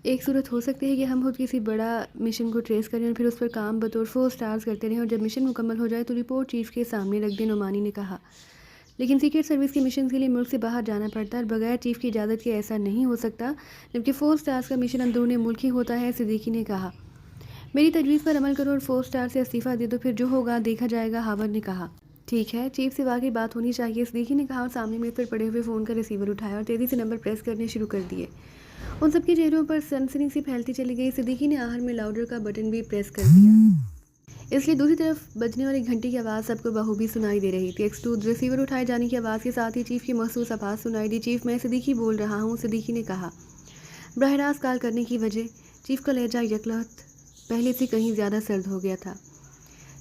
ایک صورت ہو سکتی ہے کہ ہم خود کسی بڑا مشن کو ٹریس کریں اور پھر اس پر کام بطور 4 اسٹارز کرتے رہیں اور جب مشن مکمل ہو جائے تو رپورٹ چیف کے سامنے رکھ دیں۔ نعمانی نے کہا، لیکن سیکرٹ سروس کے مشن کے لیے ملک سے باہر جانا پڑتا ہے اور بغیر چیف کی اجازت کے ایسا نہیں ہو سکتا، جبکہ 4 اسٹارز کا مشن اندرون ملک ہی ہوتا ہے۔ صدیقی نے کہا، میری تجویز پر عمل کرو اور 4 اسٹار سے استعفیٰ دے دو، پھر جو ہوگا دیکھا جائے گا۔ ہاور نے کہا، ٹھیک ہے، چیف سے واقعی بات ہونی چاہیے۔ صدیقی نے کہا اور سامنے میز پر پڑے ہوئے فون کا ریسیور اٹھایا اور تیزی سے نمبر پریس کرنے شروع کر دیے۔ ان سب کے چہروں پر سنسنی سی پھیلتی چلی گئی۔ صدیقی نے آخر میں لاؤڈر کا بٹن بھی پریس کر دیا، اس لیے دوسری طرف بجنے والی گھنٹی کی آواز سب کو بخوبی سنائی دے رہی تھی۔ ایکسٹرود ریسیور اٹھائے جانے کی آواز کے ساتھ ہی چیف کی مخصوص آواز سنائی دی، چیف میں صدیقی بول رہا ہوں۔ صدیقی نے کہا، براہ راست کال کرنے کی وجہ؟ چیف کا لہجہ یکلخت پہلے سے کہیں زیادہ سرد ہو گیا تھا۔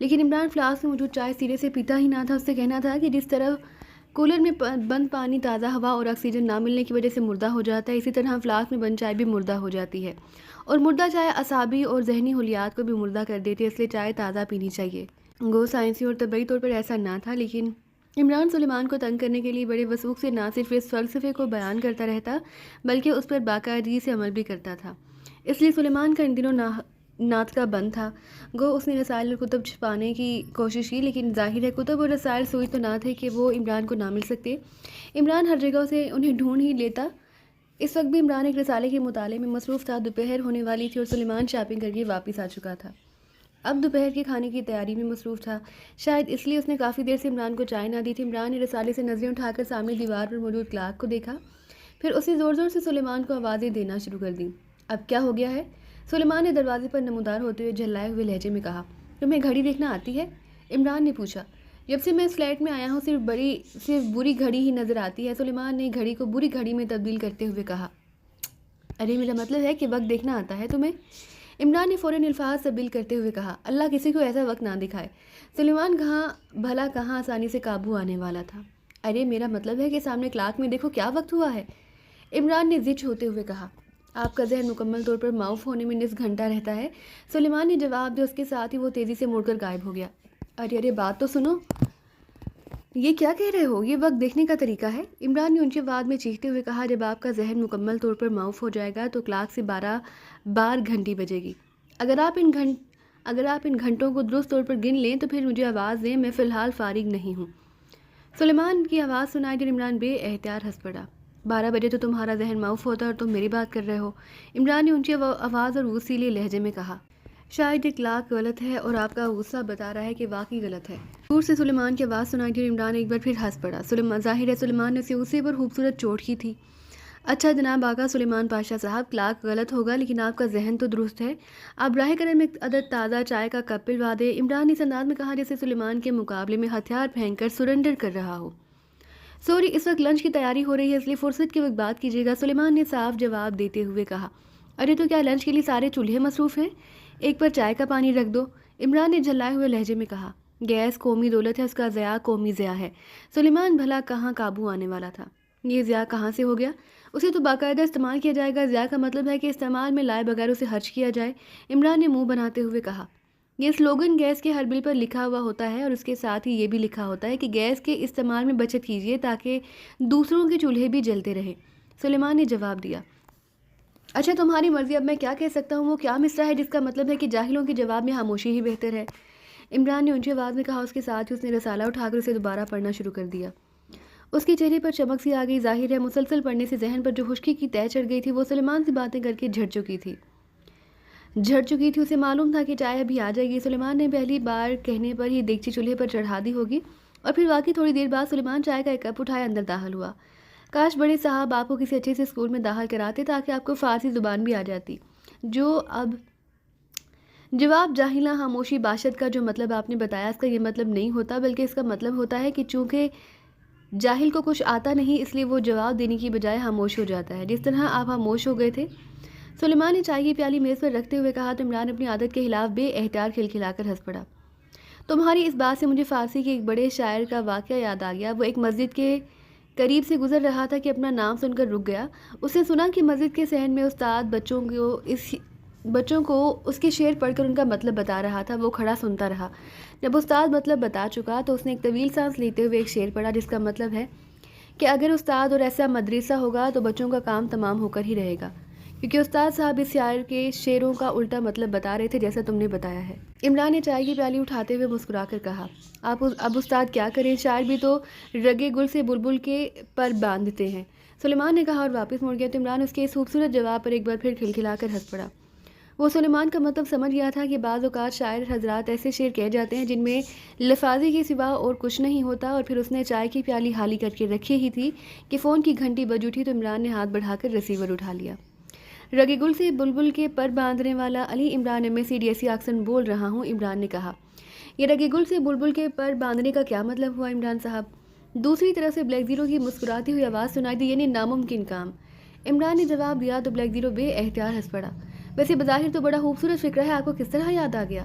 لیکن عمران فلاسک میں موجود چائے سرے سے پیتا ہی نہ تھا. اس سے کہنا تھا کہ جس طرح کولر میں بند پانی تازہ ہوا اور آکسیجن نہ ملنے کی وجہ سے مردہ ہو جاتا ہے، اسی طرح فلاسک میں بند چائے بھی مردہ ہو جاتی ہے، اور مردہ چائے اعصابی اور ذہنی حلیات کو بھی مردہ کر دیتی ہے. اس لیے چائے تازہ پینی چاہیے. گو سائنسی اور طبعی طور پر ایسا نہ تھا، لیکن عمران سلیمان کو تنگ کرنے کے لیے بڑے وثوق سے نہ صرف اس فلسفے کو بیان کرتا رہتا بلکہ اس پر باقاعدگی سے عمل بھی کرتا تھا. اس لیے سلیمان کا ان دنوں ناطقہ بند تھا. گو اس نے رسائل اور کتب چھپانے کی کوشش کی، لیکن ظاہر ہے کتب اور رسائل سوئی تو نہ تھے کہ وہ عمران کو نہ مل سکتے. عمران ہر جگہ سے انہیں ڈھونڈ ہی لیتا. اس وقت بھی عمران ایک رسالے کے مطالعے میں مصروف تھا. دوپہر ہونے والی تھی اور سلیمان شاپنگ کر کے واپس آ چکا تھا. اب دوپہر کے کھانے کی تیاری میں مصروف تھا. شاید اس لیے اس نے کافی دیر سے عمران کو چائے نہ دی تھی. عمران نے رسالے سے نظریں اٹھا کر سامنے دیوار پر موجود کلاک کو دیکھا، پھر اسے زور زور سے سلیمان کو آوازیں دینا شروع کر دیں. اب کیا ہو گیا ہے؟ سلیمان نے دروازے پر نمودار ہوتے ہوئے جھلائے ہوئے لہجے میں کہا. تمہیں گھڑی دیکھنا آتی ہے؟ عمران نے پوچھا. جب سے میں اس فلیٹ میں آیا ہوں صرف بری گھڑی ہی نظر آتی ہے. سلیمان نے گھڑی کو بری گھڑی میں تبدیل کرتے ہوئے کہا. ارے میرا مطلب ہے کہ وقت دیکھنا آتا ہے تمہیں؟ عمران نے فوراً الفاظ تبدیل کرتے ہوئے کہا. اللہ کسی کو ایسا وقت نہ دکھائے. سلیمان کہاں آسانی سے قابو آنے والا تھا. ارے میرا مطلب ہے کہ سامنے کلاک میں دیکھو کیا وقت ہوا ہے. عمران نے زچ ہوتے ہوئے کہا. آپ کا ذہن مکمل طور پر معاف ہونے میں نصف گھنٹہ رہتا ہے. سلیمان نے جواب دیا. اس کے ساتھ ہی وہ تیزی سے مڑ کر غائب ہو گیا. ارے بات تو سنو. یہ کیا کہہ رہے ہو؟ یہ وقت دیکھنے کا طریقہ ہے. عمران نے اونچی آواز میں چیختے ہوئے کہا. جب آپ کا ذہن مکمل طور پر معاف ہو جائے گا تو کلاک سے 12 بار گھنٹی بجے گی. اگر آپ ان گھنٹوں کو درست طور پر گن لیں تو پھر مجھے آواز دیں. میں فی الحال فارغ نہیں ہوں. سلیمان کی آواز سنائی دی. عمران بے احتیاط ہنس پڑا. 12 بجے تو تمہارا ذہن معاف ہوتا ہے اور تم میری بات کر رہے ہو. عمران نے اونچی آواز اور غصیلے لہجے میں کہا. شاید یہ کلاک غلط ہے اور آپ کا غصہ بتا رہا ہے کہ واقعی غلط ہے. دور سے سلیمان کی آواز سنائی دی اور عمران ایک بار پھر ہنس پڑا. ظاہر ہے سلیمان نے اسے غصے پر خوبصورت چوٹ کی تھی. اچھا جناب آقا سلیمان پاشا صاحب، کلاک غلط ہوگا لیکن آپ کا ذہن تو درست ہے. آپ براہ کرم میں عدد تازہ چائے کا کپ پلوا دے. عمران نے اس انداز میں کہا جیسے سلیمان کے مقابلے میں ہتھیار پھینک کر سرنڈر کر رہا ہو. سوری، اس وقت لنچ کی تیاری ہو رہی ہے، اس لیے فرصت کے وقت بات کیجیے گا. سلیمان نے صاف جواب دیتے ہوئے کہا. ارے تو کیا لنچ کے لیے سارے چولہے مصروف ہیں؟ ایک پر چائے کا پانی رکھ دو. عمران نے جھلائے ہوئے لہجے میں کہا. گیس قومی دولت ہے، اس کا ضیاع قومی ضیاع ہے. سلیمان بھلا کہاں قابو آنے والا تھا. یہ ضیاع کہاں سے ہو گیا؟ اسے تو باقاعدہ استعمال کیا جائے گا. ضیاع کا مطلب ہے کہ استعمال میں لائے بغیر اسے خرچ کیا جائے. عمران نے منہ بناتے ہوئے کہا. یہ سلوگن گیس کے ہر بل پر لکھا ہوا ہوتا ہے اور اس کے ساتھ ہی یہ بھی لکھا ہوتا ہے کہ گیس کے استعمال میں بچت کیجیے تاکہ دوسروں کے چولہے بھی جلتے رہیں. سلیمان نے جواب دیا. اچھا تمہاری مرضی، اب میں کیا کہہ سکتا ہوں؟ وہ کیا مصرع ہے جس کا مطلب ہے کہ جاہلوں کے جواب میں خاموشی ہی بہتر ہے؟ عمران نے اونچی آواز میں کہا. اس کے ساتھ ہی اس نے رسالہ اٹھا کر اسے دوبارہ پڑھنا شروع کر دیا. اس کے چہرے پر چمک سی آ گئی. ظاہر ہے مسلسل پڑھنے سے ذہن پر جو خشکی کی طے چڑھ گئی تھی وہ سلیمان سے باتیں کر کے جھڑ چکی تھی. اسے معلوم تھا کہ چائے ابھی آ جائے گی. سلیمان نے پہلی بار کہنے پر ہی دیگچی چولہے پر چڑھا دی ہوگی اور پھر واقعی تھوڑی دیر بعد سلیمان چائے کا ایک کپ اٹھائے اندر داخل ہوا. کاش بڑے صاحب آپ کو کسی اچھے سے اسکول میں داخل کراتے تاکہ آپ کو فارسی زبان بھی آ جاتی. جواب جاہلہ خاموشی باشد کا جو مطلب آپ نے بتایا اس کا یہ مطلب نہیں ہوتا، بلکہ اس کا مطلب ہوتا ہے کہ چونکہ جاہل کو کچھ آتا نہیں اس لیے وہ جواب دینے کی بجائے خاموش ہو جاتا ہے، جس طرح آپ خاموش ہو گئے تھے. سلیمان نے چائے کی پیالی میز پر رکھتے ہوئے کہا تو عمران اپنی عادت کے خلاف بے احتیاط کھلکھلا کر ہنس پڑا. تمہاری اس بات سے مجھے فارسی کے ایک بڑے شاعر کا واقعہ یاد آ گیا. وہ ایک مسجد کے قریب سے گزر رہا تھا کہ اپنا نام سن کر رک گیا. اس نے سنا کہ مسجد کے صحن میں استاد بچوں کو اس کے شعر پڑھ کر ان کا مطلب بتا رہا تھا. وہ کھڑا سنتا رہا. جب استاد مطلب بتا چکا تو اس نے ایک طویل سانس لیتے ہوئے ایک شعر پڑھا جس کا مطلب ہے کہ اگر استاد اور ایسا مدرسہ ہوگا تو بچوں کا کام تمام ہو کر ہی رہے گا، کیونکہ استاد صاحب اس شاعر کے شعروں کا الٹا مطلب بتا رہے تھے جیسا تم نے بتایا ہے. عمران نے چائے کی پیالی اٹھاتے ہوئے مسکرا کر کہا. اب استاد کیا کریں، شاعر بھی تو رگے گل سے بلبل کے پر باندھتے ہیں. سلیمان نے کہا اور واپس مڑ گیا تو عمران اس کے اس خوبصورت جواب پر ایک بار پھر کھلکھلا کر ہنس پڑا. وہ سلیمان کا مطلب سمجھ گیا تھا کہ بعض اوقات شاعر حضرات ایسے شعر کہہ جاتے ہیں جن میں لفاظی کے سوا اور کچھ نہیں ہوتا. اور پھر اس نے چائے کی پیالی خالی کر کے رکھی ہی تھی کہ فون کی گھنٹی بج اٹھی تو عمران نے ہاتھ بڑھا کر ریسیور اٹھا لیا. رگے گل سے بلبل کے پر باندھنے والا علی عمران MSc آکسن بول رہا ہوں. عمران نے کہا. یہ رگے گل سے بلبل کے پر باندھنے کا کیا مطلب ہوا عمران صاحب؟ دوسری طرف سے بلیک زیرو کی مسکراتی ہوئی آواز سنائی دی. یعنی ناممکن کام. عمران نے جواب دیا تو بلیک زیرو بے احتیاط ہنس پڑا. ویسے بظاہر تو بڑا خوبصورت فکر ہے، آپ کو کس طرح یاد آ گیا؟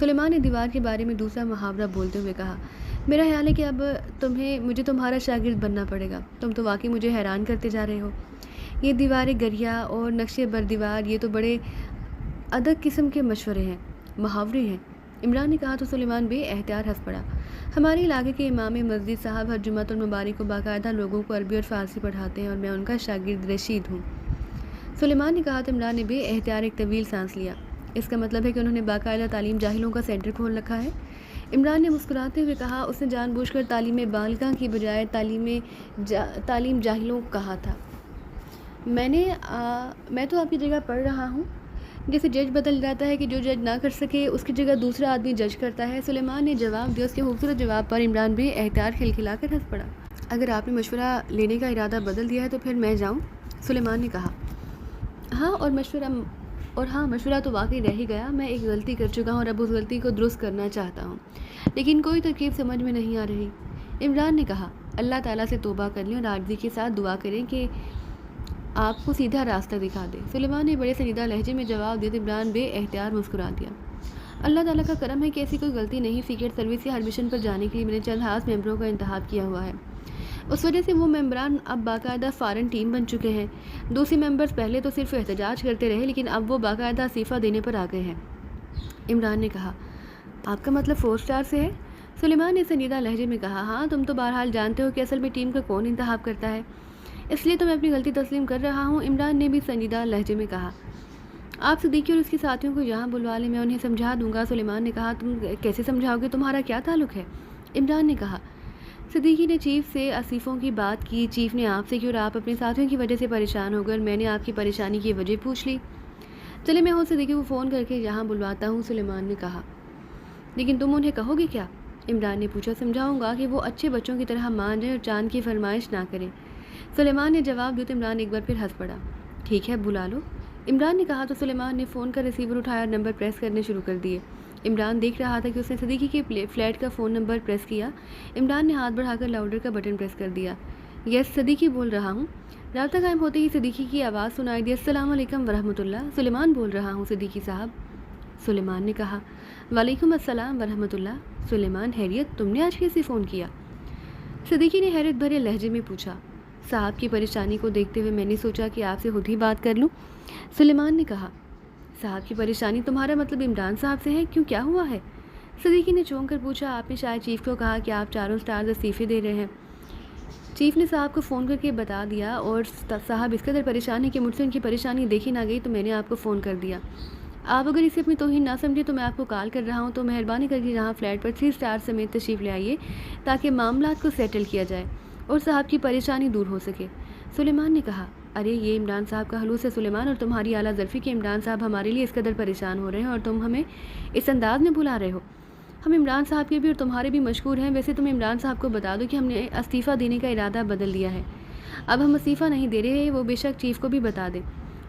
سلیمان نے دیوار کے بارے میں دوسرا محاورہ بولتے ہوئے کہا، میرا خیال ہے کہ اب مجھے تمہارا شاگرد بننا پڑے گا، تم تو واقعی مجھے حیران کرتے جا رہے ہو۔ یہ دیواریں گریا اور نقشے بر دیوار، یہ تو بڑے ادق قسم کے مشورے ہیں، محاورے ہیں۔ عمران نے کہا تو سلیمان بے احتیاط ہنس پڑا۔ ہمارے علاقے کے امام مسجد صاحب ہر جمعۃ المبارک کو باقاعدہ لوگوں کو عربی اور فارسی پڑھاتے ہیں اور میں ان کا شاگرد رشید ہوں۔ سلیمان نے کہا تو عمران نے بے احتیاط ایک طویل سانس لیا۔ اس کا مطلب ہے کہ انہوں نے باقاعدہ تعلیم جاہلوں کا سینٹر کھول رکھا ہے؟ عمران نے مسکراتے ہوئے کہا، اس نے جان بوجھ کر تعلیم بالغاں کی بجائے تعلیم جاہلوں کہا تھا۔ میں تو آپ کی جگہ پڑھ رہا ہوں۔ جیسے جج بدل جاتا ہے کہ جو جج نہ کر سکے اس کی جگہ دوسرا آدمی جج کرتا ہے، سلیمان نے جواب دیا۔ اس کے خوبصورت جواب پر عمران بے احتیاط کھلکھلا کر ہنس پڑا۔ اگر آپ نے مشورہ لینے کا ارادہ بدل دیا ہے تو پھر میں جاؤں؟ سلیمان نے کہا، ہاں مشورہ تو واقعی رہ ہی گیا۔ میں ایک غلطی کر چکا ہوں اور اب اس غلطی کو درست کرنا چاہتا ہوں، لیکن کوئی ترکیب سمجھ میں نہیں آ رہی۔ عمران نے کہا، اللہ تعالیٰ سے توبہ کر لیں اور عاجزی کے ساتھ دعا کریں کہ آپ کو سیدھا راستہ دکھا دے۔ سلیمان نے بڑے سنجیدہ لہجے میں جواب دیا تو عمران بے احتیاط مسکرا دیا۔ اللہ تعالیٰ کا کرم ہے کہ ایسی کوئی غلطی نہیں، سیکرٹ سروس کے ہر مشن پر جانے کے لیے میں نے چند خاص ممبروں کا انتخاب کیا ہوا ہے، اس وجہ سے وہ ممبران اب باقاعدہ فارن ٹیم بن چکے ہیں۔ دوسرے ممبرز پہلے تو صرف احتجاج کرتے رہے، لیکن اب وہ باقاعدہ استعفیٰ دینے پر آ گئے ہیں۔ عمران نے کہا، آپ کا مطلب 4 اسٹار سے ہے؟ سلیمان نے سنجیدہ لہجے میں کہا، ہاں تم تو بہرحال جانتے ہو کہ اصل میں ٹیم کا کون انتخاب کرتا ہے، اس لیے تو میں اپنی غلطی تسلیم کر رہا ہوں۔ عمران نے بھی سنجیدہ لہجے میں کہا، آپ صدیقی اور اس کے ساتھیوں کو یہاں بلوا لیں، میں انہیں سمجھا دوں گا۔ سلیمان نے کہا، تم کیسے سمجھاؤ گے، تمہارا کیا تعلق ہے؟ عمران نے کہا، صدیقی نے چیف سے استعفوں کی بات کی، چیف نے آپ سے کی اور آپ اپنے ساتھیوں کی وجہ سے پریشان ہو گئے اور میں نے آپ کی پریشانی کی وجہ پوچھ لی۔ چلے میں صدیقی کو فون کر کے یہاں بلواتا ہوں، سلیمان نے کہا۔ لیکن تم انہیں کہو گے کیا؟ عمران نے پوچھا۔ سمجھاؤں گا کہ وہ اچھے بچوں کی طرح مان جائیں اور چاند کی فرمائش نہ کریں، سلیمان نے جواب دیا تو عمران ایک بار پھر ہنس پڑا۔ ٹھیک ہے بلا لو، عمران نے کہا تو سلیمان نے فون کا ریسیور اٹھایا اور نمبر پریس کرنے شروع کر دیے۔ عمران دیکھ رہا تھا کہ اس نے صدیقی کے فلیٹ کا فون نمبر پریس کیا۔ عمران نے ہاتھ بڑھا کر لاؤڈر کا بٹن پریس کر دیا۔ یس صدیقی بول رہا ہوں۔ رابطہ قائم ہوتے ہی صدیقی کی آواز سنائی دی، السلام علیکم ورحمۃ اللہ، سلیمان بول رہا ہوں صدیقی صاحب۔ سلیمان نے کہا، وعلیکم السلام ورحمۃ اللہ۔ سلیمان، خیریت؟ تم نے آج کیسے فون کیا؟ صدیقی نے حیرت بھرے لہجے میں پوچھا۔ صاحب کی پریشانی کو دیکھتے ہوئے میں نے سوچا کہ آپ سے خود ہی بات کر لوں، سلیمان نے کہا۔ صاحب کی پریشانی، تمہارا مطلب عمران صاحب سے ہے؟ کیوں، کیا ہوا ہے؟ صدیقی نے چونک کر پوچھا۔ آپ نے شاید چیف کو کہا کہ آپ 4 اسٹارز استعفے دے رہے ہیں۔ چیف نے صاحب کو فون کر کے بتا دیا اور صاحب اس قدر پریشان ہے کہ مجھ سے ان کی پریشانی دیکھی نہ گئی تو میں نے آپ کو فون کر دیا۔ آپ اگر اسے اپنی توہین نہ سمجھے تو میں آپ کو کال کر رہا ہوں، تو مہربانی کر کے یہاں فلیٹ پر 3 اسٹار سمیت تشریف لے آئیے تاکہ معاملات کو سیٹل کیا جائے اور صاحب کی پریشانی دور ہو سکے۔ سلیمان نے کہا، ارے یہ عمران صاحب کا حلوس ہے سلیمان، اور تمہاری اعلیٰ ظرفی کہ عمران صاحب ہمارے لیے اس قدر پریشان ہو رہے ہیں اور تم ہمیں اس انداز میں بلا رہے ہو۔ ہم عمران صاحب کے بھی اور تمہارے بھی مشکور ہیں۔ ویسے تم عمران صاحب کو بتا دو کہ ہم نے استعفیٰ دینے کا ارادہ بدل دیا ہے، اب ہم استعفیٰ نہیں دے رہے، وہ بے شک چیف کو بھی بتا دیں۔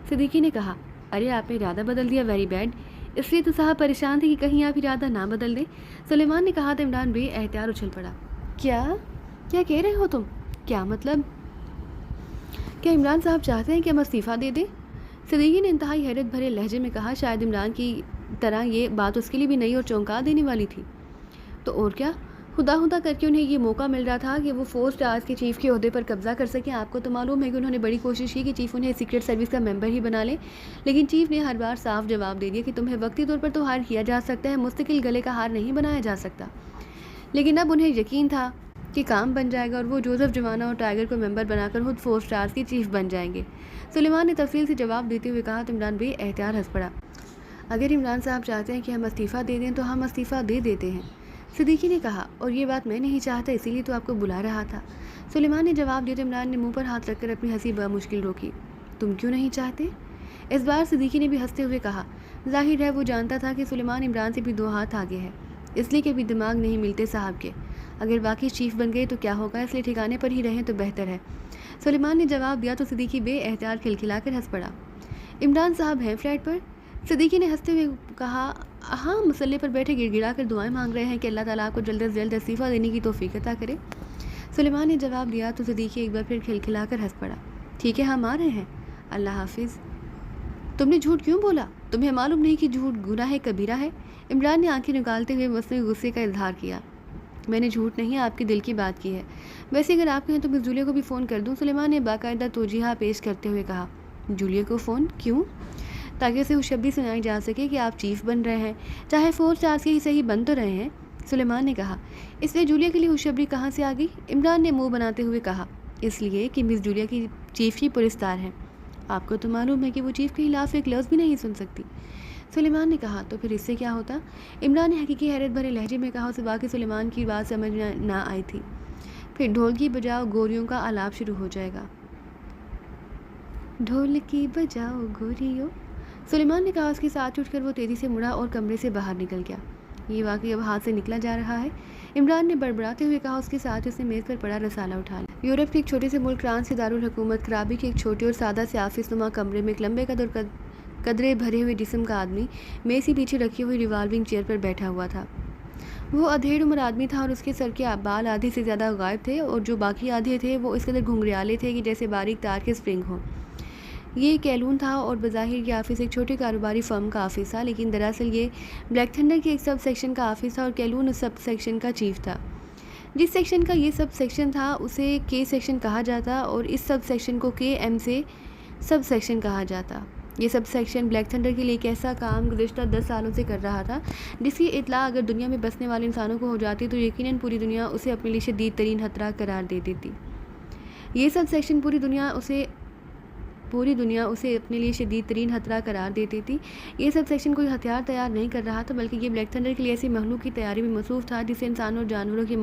صدیقی نے کہا، ارے آپ نے ارادہ بدل دیا، ویری بیڈ، اس لیے تو صاحب پریشان تھے کہ کہیں آپ ارادہ نہ بدل دیں۔ سلیمان نے کہا تو عمران بے احتیاط اچھل پڑا۔ کیا کہہ رہے ہو تم؟ کیا مطلب؟ کیا عمران صاحب چاہتے ہیں کہ ہم استعفیٰ دے دیں؟ صدیقی نے انتہائی حیرت بھرے لہجے میں کہا، شاید عمران کی طرح یہ بات اس کے لیے بھی نئی اور چونکا دینے والی تھی۔ تو اور کیا، خدا کر کے انہیں یہ موقع مل رہا تھا کہ وہ 4 اسٹارز کے چیف کے عہدے پر قبضہ کر سکیں۔ آپ کو تو معلوم ہے کہ انہوں نے بڑی کوشش کی کہ چیف انہیں سیکرٹ سروس کا ممبر ہی بنا لے، لیکن چیف نے ہر بار صاف جواب دے دیا کہ تمہیں وقتی طور پر تو ہائر کیا جا سکتا ہے، مستقل گلے کا ہار نہیں بنایا جا سکتا۔ لیکن اب انہیں یقین تھا کہ کام بن جائے گا اور وہ جوزف جوانا اور ٹائیگر کو ممبر بنا کر خود 4 اسٹارز کے چیف بن جائیں گے۔ سلیمان نے تفصیل سے جواب دیتے ہوئے کہا تو عمران بے احتیاط ہنس پڑا۔ اگر عمران صاحب چاہتے ہیں کہ ہم استعفیٰ دے دیں تو ہم استعفیٰ دے دیتے ہیں، صدیقی نے کہا، اور یہ بات میں نہیں چاہتا، اسی لیے تو آپ کو بلا رہا تھا۔ سلیمان نے جواب دیا تو عمران نے منہ پر ہاتھ رکھ کر اپنی ہنسی بمشکل روکی۔ تم کیوں نہیں چاہتے؟ اس بار صدیقی نے بھی ہنستے ہوئے کہا۔ ظاہر ہے وہ جانتا تھا کہ سلیمان عمران سے بھی 2 ہاتھ آگے ہے، اس لیے کہ بھی دماغ نہیں ملتے صاحب کے، اگر واقعی چیف بن گئے تو کیا ہوگا، اس لیے ٹھکانے پر ہی رہیں تو بہتر ہے۔ سلیمان نے جواب دیا تو صدیقی بے احتیاط کھلکھلا کر ہنس پڑا۔ عمران صاحب ہیں فلیٹ پر؟ صدیقی نے ہنستے ہوئے کہا، ہاں مسلح پر بیٹھے گڑ گڑا کر دعائیں مانگ رہے ہیں کہ اللہ تعالیٰ آپ کو جلد از جلد استعفیٰ دینے کی توفیق عطا کرے۔ سلیمان نے جواب دیا تو صدیقی ایک بار پھر کھلکھلا کر ہنس پڑا۔ ٹھیک ہے ہم آ رہے ہیں، اللہ حافظ۔ تم نے جھوٹ کیوں بولا؟ تمہیں معلوم نہیں کہ جھوٹ گناہ کبیرہ ہے؟ عمران نے آنکھیں نکالتے ہوئے مصنوعی غصے کا اظہار کیا۔ میں نے جھوٹ نہیں آپ کے دل کی بات کی ہے، ویسے اگر آپ کہیں تو مس جولیا کو بھی فون کر دوں؟ سلیمان نے باقاعدہ توجیہ پیش کرتے ہوئے کہا۔ جولیا کو فون کیوں؟ تاکہ اسے خوشخبری سنائی جا سکے کہ آپ چیف بن رہے ہیں، چاہے 4 اسٹارز کے ہی صحیح بن تو رہے ہیں، سلیمان نے کہا۔ اس لیے جولیا کے لیے خوشخبری کہاں سے آ گئی؟ عمران نے منہ بناتے ہوئے کہا۔ اس لیے کہ مس جولیا کی چیف کی پرستار ہیں۔ آپ کو تو معلوم ہے کہ وہ چیف کے خلاف ایک لفظ بھی نہیں سن سکتی، سلیمان نے کہا۔ تو پھر اس سے کیا ہوتا؟ عمران نے حقیقی حیرت بھرے لہجے میں کہا۔ اسے واقعی سلیمان کی بات سمجھ نہ آئی تھی۔ پھر ڈھول کی بجاؤ گوریوں کا آلاپ شروع ہو جائے گا۔ ڈھول کی بجاؤ گوریوں، سلیمان نے کہا۔ اس کے ساتھ اٹھ کر وہ تیزی سے مڑا اور کمرے سے باہر نکل گیا۔ یہ واقعی اب ہاتھ سے نکلا جا رہا ہے، عمران نے بڑبڑاتے ہوئے کہا۔ اس کے ساتھ اس نے میز پر پڑا رسالہ اٹھا لیا۔ یورپ کے ایک چھوٹے سے ملک فرانس کے دارالحکومت خرابی کے ایک چھوٹے اور سادہ سے آفس نما کمرے میں ایک لمبے قد اور قدرے بھرے ہوئے جسم کا آدمی میز کے پیچھے رکھی ہوئی ریوالونگ چیئر پر بیٹھا ہوا تھا۔ وہ ادھیڑ عمر آدمی تھا اور اس کے سر کے بال آدھے سے زیادہ غائب تھے اور جو باقی آدھے تھے وہ اس قدر گھنگریالے تھے کہ جیسے باریک تار کے اسپرنگ ہوں۔ یہ کیلون تھا اور بظاہر یہ آفس ایک چھوٹے کاروباری فرم کا آفس تھا، لیکن دراصل یہ بلیک تھنڈر کے ایک سب سیکشن کا آفس تھا اور کیلون اس سب سیکشن کا چیف تھا۔ جس سیکشن کا یہ سب سیکشن تھا اسے کے سیکشن کہا جاتا اور اس سب سیکشن کو کے ایم سے سب سیکشن کہا جاتا۔ یہ سب سیکشن بلیک تھنڈر کے لیے ایک ایسا کام گزشتہ 10 سالوں سے کر رہا تھا جس کی اطلاع اگر دنیا میں بسنے والے انسانوں کو ہو جاتی تو یقیناً پوری دنیا اسے اپنے لیے شدید ترین خطرہ قرار دے دیتی۔ یہ سب سیکشن پوری دنیا اسے اپنے لیے شدید ترین خطرہ قرار دیتی تھی۔ یہ سب سیکشن کوئی ہتھیار تیار نہیں کر رہا تھا بلکہ یہ بلیک تھنڈر کے لیے ایسی مخلوق کی تیاری میں مصروف تھا جس سے انسانوں اور جانوروں کی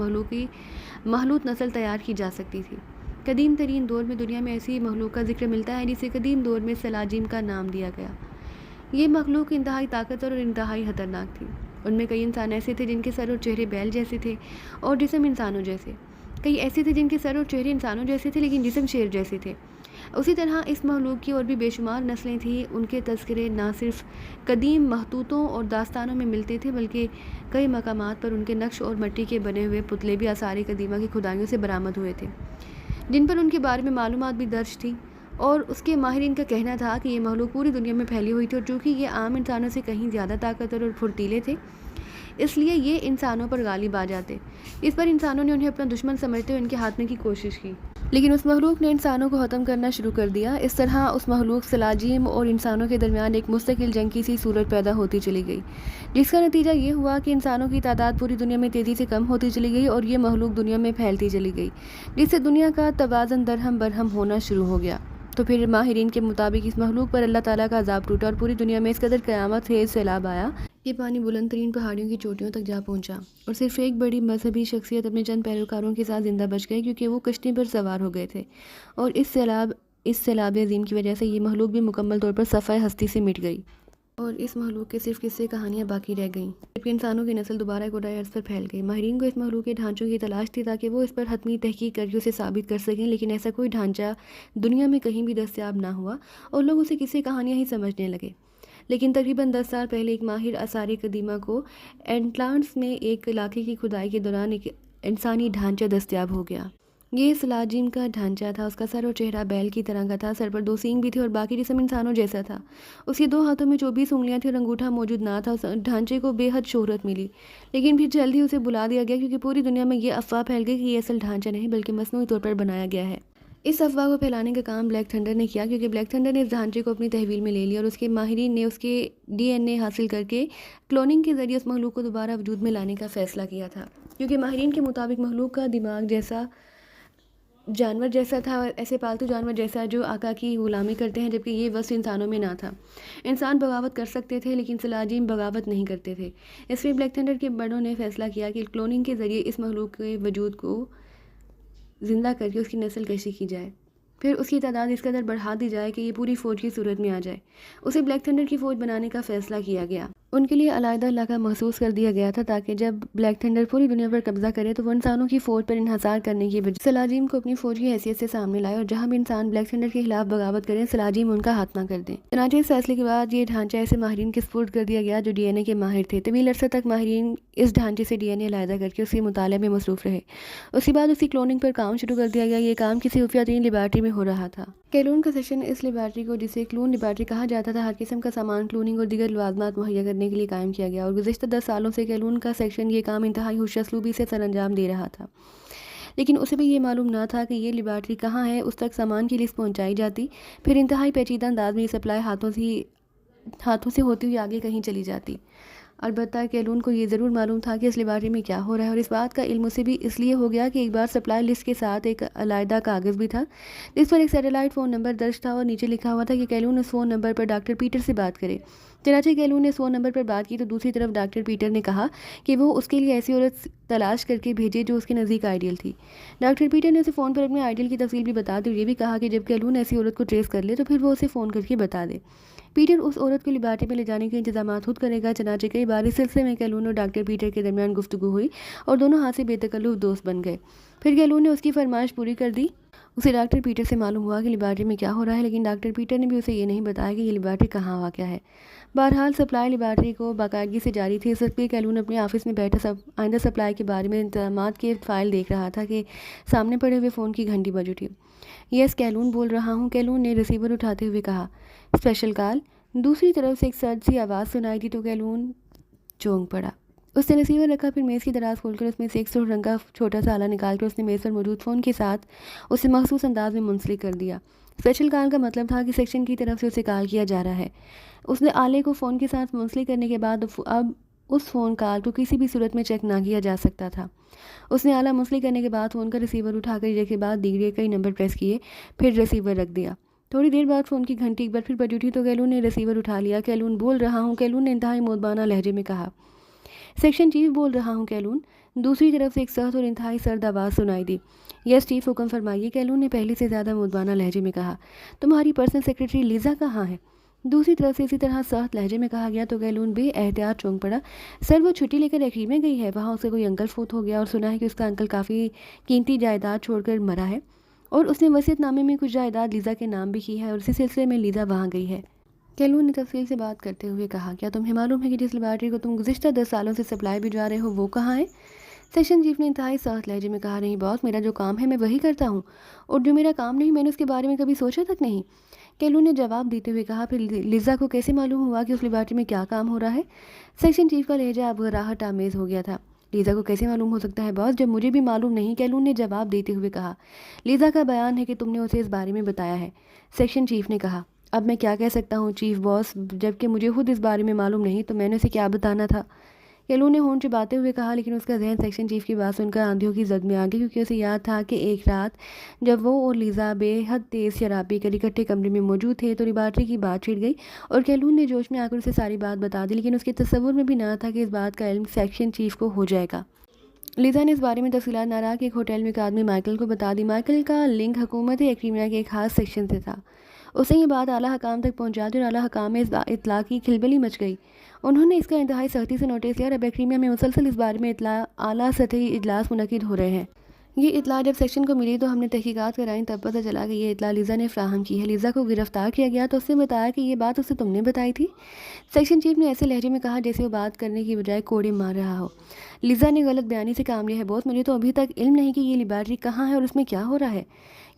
مخلوط نسل تیار کی جا سکتی تھی۔ قدیم ترین دور میں دنیا میں ایسی مخلوق کا ذکر ملتا ہے جسے قدیم دور میں سلاجیم کا نام دیا گیا۔ یہ مخلوق انتہائی طاقتور اور انتہائی خطرناک تھی۔ ان میں کئی انسان ایسے تھے جن کے سر اور چہرے بیل جیسے تھے اور جسم انسانوں جیسے، کئی ایسے تھے جن کے سر اور چہرے انسانوں جیسے تھے لیکن جسم شیر جیسے تھے۔ اسی طرح اس مخلوق کی اور بھی بے شمار نسلیں تھیں۔ ان کے تذکرے نہ صرف قدیم مخطوطوں اور داستانوں میں ملتے تھے بلکہ کئی مقامات پر ان کے نقش اور مٹی کے بنے ہوئے پتلے بھی آثار قدیمہ کی کھدائیوں سے برآمد ہوئے تھے جن پر ان کے بارے میں معلومات بھی درج تھی۔ اور اس کے ماہرین کا کہنا تھا کہ یہ مخلوق پوری دنیا میں پھیلی ہوئی تھی اور چونکہ یہ عام انسانوں سے کہیں زیادہ طاقتور اور پھرتیلے تھے اس لیے یہ انسانوں پر غالب آ جاتے۔ اس پر انسانوں نے انہیں اپنا دشمن سمجھتے ہوئے ان کے ہاتھ کی کوشش کی، لیکن اس مخلوق نے انسانوں کو ختم کرنا شروع کر دیا۔ اس طرح اس مخلوق سلاجیم اور انسانوں کے درمیان ایک مستقل جنگ کی سی صورت پیدا ہوتی چلی گئی جس کا نتیجہ یہ ہوا کہ انسانوں کی تعداد پوری دنیا میں تیزی سے کم ہوتی چلی گئی اور یہ مخلوق دنیا میں پھیلتی چلی گئی جس سے دنیا کا توازن درہم برہم ہونا شروع ہو گیا۔ تو پھر ماہرین کے مطابق اس مخلوق پر اللہ تعالیٰ کا عذاب ٹوٹا اور پوری دنیا میں اس قدر قیامت خیز سیلاب آیا کہ پانی بلند ترین پہاڑیوں کی چوٹیوں تک جا پہنچا اور صرف ایک بڑی مذہبی شخصیت اپنے چند پیروکاروں کے ساتھ زندہ بچ گئی کیونکہ وہ کشتی پر سوار ہو گئے تھے اور اس سیلاب عظیم کی وجہ سے یہ مخلوق بھی مکمل طور پر صفحہ ہستی سے مٹ گئی اور اس مخلوق کے صرف قصے کہانیاں باقی رہ گئیں جبکہ انسانوں کی نسل دوبارہ گوڑائے عرض پر پھیل گئی۔ ماہرین کو اس مخلوق کے ڈھانچوں کی تلاش تھی تاکہ وہ اس پر حتمی تحقیق کر کے اسے ثابت کر سکیں، لیکن ایسا کوئی ڈھانچہ دنیا میں کہیں بھی دستیاب نہ ہوا اور لوگ اسے قصے کہانیاں ہی سمجھنے لگے۔ لیکن تقریباً 10 سال پہلے ایک ماہر آثار قدیمہ کو اٹلانٹس میں ایک علاقے کی کھدائی کے دوران ایک انسانی ڈھانچہ دستیاب ہو گیا۔ یہ سلاجیم کا ڈھانچہ تھا۔ اس کا سر اور چہرہ بیل کی طرح کا تھا، سر پر 2 سینگ بھی تھے اور باقی جسم انسانوں جیسا تھا۔ اس کے 2 ہاتھوں میں 24 انگلیاں تھیں اور انگوٹھا موجود نہ تھا۔ اس ڈھانچے کو بے حد شہرت ملی لیکن پھر جلد ہی اسے بلا دیا گیا کیونکہ پوری دنیا میں یہ افواہ پھیل گئی کہ یہ اصل ڈھانچہ نہیں بلکہ مصنوعی طور پر بنایا گیا ہے۔ اس افواہ کو پھیلانے کا کام بلیک تھنڈر نے کیا کیونکہ بلیک تھنڈر نے اس ڈھانچے کو اپنی تحویل میں لے لیا اور اس کے ماہرین نے اس کے DNA حاصل کر کے کلوننگ کے ذریعے اس مخلوق کو دوبارہ وجود میں لانے کا فیصلہ کیا تھا کیونکہ ماہرین کے مطابق مخلوق کا دماغ جیسا جانور جیسا تھا، ایسے پالتو جانور جیسا جو آقا کی غلامی کرتے ہیں، جبکہ یہ وصف انسانوں میں نہ تھا۔ انسان بغاوت کر سکتے تھے لیکن سلاجیم بغاوت نہیں کرتے تھے، اس لیے بلیک تھنڈر کے بڑوں نے فیصلہ کیا کہ کلوننگ کے ذریعے اس مخلوق کے وجود کو زندہ کر کے اس کی نسل کشی کی جائے، پھر اس کی تعداد اس قدر بڑھا دی جائے کہ یہ پوری فوج کی صورت میں آ جائے۔ اسے بلیک تھنڈر کی فوج بنانے کا فیصلہ کیا گیا۔ ان کے لیے علیحدہ علاقہ مخصوص کر دیا گیا تھا تاکہ جب بلیک تھنڈر پوری دنیا پر قبضہ کرے تو وہ انسانوں کی فوج پر انحصار کرنے کی بجائے سلاجیم کو اپنی فوج کی حیثیت سے سامنے لائے اور جہاں بھی انسان بلیک تھنڈر کے خلاف بغاوت کریں سلاجیم ان کا خاتمہ کر دیں۔ چنانچہ اس فیصلے کے بعد یہ ڈھانچہ ایسے ماہرین کے سپرد کر دیا گیا جو DNA کے ماہر تھے۔ طویل عرصے تک ماہرین اس ڈھانچے سے DNA علیحدہ کر کے اس کے مطالعے میں مصروف رہے۔ اس کے بعد اس کی کلوننگ پر کام شروع کر دیا گیا۔ یہ کام کسی خفیہ ترین لیبارٹری میں ہو رہا تھا۔ کیلون کا سیکشن اس لیبارٹری کو، جسے کلون لیبارٹری کہا جاتا تھا، ہر قسم کا سامان کلوننگ اور دیگر لوازمات مہیا کرنے کرنے کے لیے قائم کیا گیا اور گزشتہ 10 سالوں سے کیلون کا سیکشن یہ کام انتہائی ہوش اسلوبی سے سر انجام دے رہا تھا، لیکن اسے بھی یہ معلوم نہ تھا کہ یہ لیبارٹری کہاں ہے۔ اس تک سامان کی لسٹ پہنچائی جاتی، پھر انتہائی پیچیدہ انداز میں یہ سپلائی ہاتھوں سے ہوتی ہوئی آگے کہیں چلی جاتی۔ البتہ کیلون کو یہ ضرور معلوم تھا کہ اس لیبارٹری میں کیا ہو رہا ہے، اور اس بات کا علم اسے بھی اس لیے ہو گیا کہ ایک بار سپلائی لسٹ کے ساتھ ایک علیحدہ کاغذ بھی تھا جس پر ایک سیٹلائٹ فون نمبر درج تھا اور نیچے لکھا ہوا تھا کہ کیلون اس فون نمبر پر ڈاکٹر پیٹر سے بات کرے۔ چنانچہ کیلون نے اس فون نمبر پر بات کی تو دوسری طرف ڈاکٹر پیٹر نے کہا کہ وہ اس کے لیے ایسی عورت تلاش کر کے بھیجے جو اس کے نزدیک آئیڈیل تھی۔ ڈاکٹر پیٹر نے اسے فون پر اپنے آئیڈیل کی تفصیل بھی بتا دی اور یہ بھی کہا کہ جب کیلون ایسی عورت کو ٹریس کر لے تو پھر وہ اسے فون کر کے بتا دے۔ پیٹر اس عورت کو لیبارٹری میں لے جانے کے انتظامات خود کرے گا۔ چنانچہ کئی بار اس سلسلے میں کیلون اور ڈاکٹر پیٹر کے درمیان گفتگو ہوئی اور دونوں ہاتھ سے بے تکلف دوست بن گئے۔ پھر کیلون نے اس کی فرمائش پوری کر دی۔ اسے ڈاکٹر پیٹر سے معلوم ہوا کہ لیبارٹری میں کیا ہو رہا ہے، لیکن ڈاکٹر پیٹر نے بھی اسے یہ نہیں بتایا کہ یہ لیبارٹری کہاں واقع ہے۔ بہرحال سپلائی لیبارٹری کو باقاعدگی سے جاری تھی۔ اس وقت بھی کیلون اپنے آفس میں بیٹھا آئندہ سپلائی کے بارے میں انتظامات کے فائل دیکھ رہا تھا کہ سامنے پڑے ہوئے فون کی گھنٹی بج اٹھی۔ یس کیلون بول رہا ہوں، کیلون نے ریسیور اٹھاتے ہوئے کہا۔ اسپیشل کال؟ دوسری طرف سے ایک سرد سی آواز سنائی دی تو کیلون چونک پڑا۔ اس نے ریسیور رکھا، پھر میز کی دراز کھول کر اس میں سے ایک سرخ رنگ کا چھوٹا سا آلہ نکال کر اس نے میز پر موجود فون کے ساتھ اسے مخصوص انداز میں منسلک کر دیا۔ اسپیشل کال کا مطلب تھا کہ سیکشن کی طرف سے اسے کال کیا جا رہا ہے۔ اس نے آلے کو فون کے ساتھ منسلک کرنے کے بعد اب اس فون کال کو کسی بھی صورت میں چیک نہ کیا جا سکتا تھا۔ اس نے آلہ منسلک کرنے کے بعد فون کا ریسیور اٹھا کر ایک کے بعد دیگر کئی نمبر پریس کیے، پھر ریسیور رکھ دیا۔ تھوڑی دیر بعد فون کی گھنٹی ایک بار پھر بج اٹھی تو کیلون نے ریسیور اٹھا لیا۔ کیلون بول رہا ہوں، کیلون نے انتہائی مودبانہ لہجے میں کہا۔ سیکشن چیف بول رہا ہوں کیلون۔ دوسری طرف سے ایک سخت اور انتہائی سرد آواز سنائی دی۔ یس چیف، حکم فرمائیے، کیلون نے پہلے سے زیادہ مودبانہ لہجے میں کہا۔ تمہاری پرسنل سیکرٹری لیزا کہاں ہے؟ دوسری طرف سے اسی طرح سخت لہجے میں کہا گیا تو کیلون بے احتیاط چونک پڑا۔ سر وہ چھٹی لے کر ایکری میں گئی ہے، وہاں اسے کوئی انکل فوت ہو گیا اور سنا ہے کہ اس کا انکل کافی قیمتی جائیداد چھوڑ کر مرا ہے اور اس نے وصیت نامے میں کچھ جائیداد لیزا کے نام بھی کی ہے اور اسی سلسلے میں لیزا وہاں گئی ہے۔ کیلون نے تفصیل سے بات کرتے ہوئے کہا، کیا تمہیں معلوم ہے کہ جس لیبارٹری کو تم گزشتہ 10 سالوں سے سپلائی بھی جا رہے ہو وہ کہاں ہے؟ سیکشن چیف نے انتہائی سخت لہجے میں کہا، نہیں باس، میرا جو کام ہے میں وہی کرتا ہوں، اور جو میرا کام نہیں میں نے اس کے بارے میں کبھی سوچا تک نہیں۔ کیلون نے جواب دیتے ہوئے کہا، پھر لیزا کو کیسے معلوم ہوا کہ اس لیبارٹری میں کیا کام ہو رہا ہے؟ سیکشن چیف کا لہجہ اب غراہٹ آمیز ہو گیا تھا۔ لیزا کو کیسے معلوم ہو سکتا ہے باس، جب مجھے بھی معلوم نہیں، کیلون نے جواب دیتے ہوئے کہا۔ لیزا کا بیان ہے کہ تم نے اسے اس بارے میں بتایا ہے، سیکشن چیف نے کہا۔ اب میں کیا کہہ سکتا ہوں چیف باس، جبکہ مجھے خود اس بارے میں معلوم نہیں تو میں نے اسے کیا بتانا تھا؟ کیلون نے ہونٹ چباتے ہوئے کہا، لیکن اس کا ذہن سیکشن چیف کی بات سن کر آندھیوں کی زد میں آ گیا، کیونکہ اسے یاد تھا کہ ایک رات جب وہ اور لیزا بے حد تیز شراب پی کر اکٹھے کمرے میں موجود تھے تو لیبارٹری کی بات چھڑ گئی اور کیلون نے جوش میں آ کر اسے ساری بات بتا دی، لیکن اس کے تصور میں بھی نہ تھا کہ اس بات کا علم سیکشن چیف کو ہو جائے گا۔ لیزا نے اس بارے میں تفصیلات نہ رہا کہ ایک ہوٹل میں ایک آدمی مائیکل کو بتا دی۔ مائیکل کا لنک حکومت ایکریمیا کے ایک خاص سیکشن سے تھا۔ اس نے یہ بات اعلیٰ حکام تک پہنچا دی اور اعلیٰ حکام میں اس اطلاع کی کھلبلی مچ گئی۔ انہوں نے اس کا انتہائی سختی سے نوٹس لیا اور اب ایکریمیا میں مسلسل اس بارے میں اعلیٰ سطحی اجلاس منعقد ہو رہے ہیں۔ یہ اطلاع جب سیکشن کو ملی تو ہم نے تحقیقات کرائیں، تب پتہ چلا کہ یہ اطلاع لیزا نے فراہم کی ہے۔ لیزا کو گرفتار کیا گیا تو اس نے بتایا کہ یہ بات اسے تم نے بتائی تھی۔ سیکشن چیف نے ایسے لہجے میں کہا جیسے وہ بات کرنے کی بجائے کوڑے مار رہا ہو۔ لیزا نے غلط بیانی سے کام لیا ہے باس، مجھے تو ابھی تک علم نہیں کہ یہ لیبارٹری کہاں ہے اور اس میں کیا ہو رہا ہے،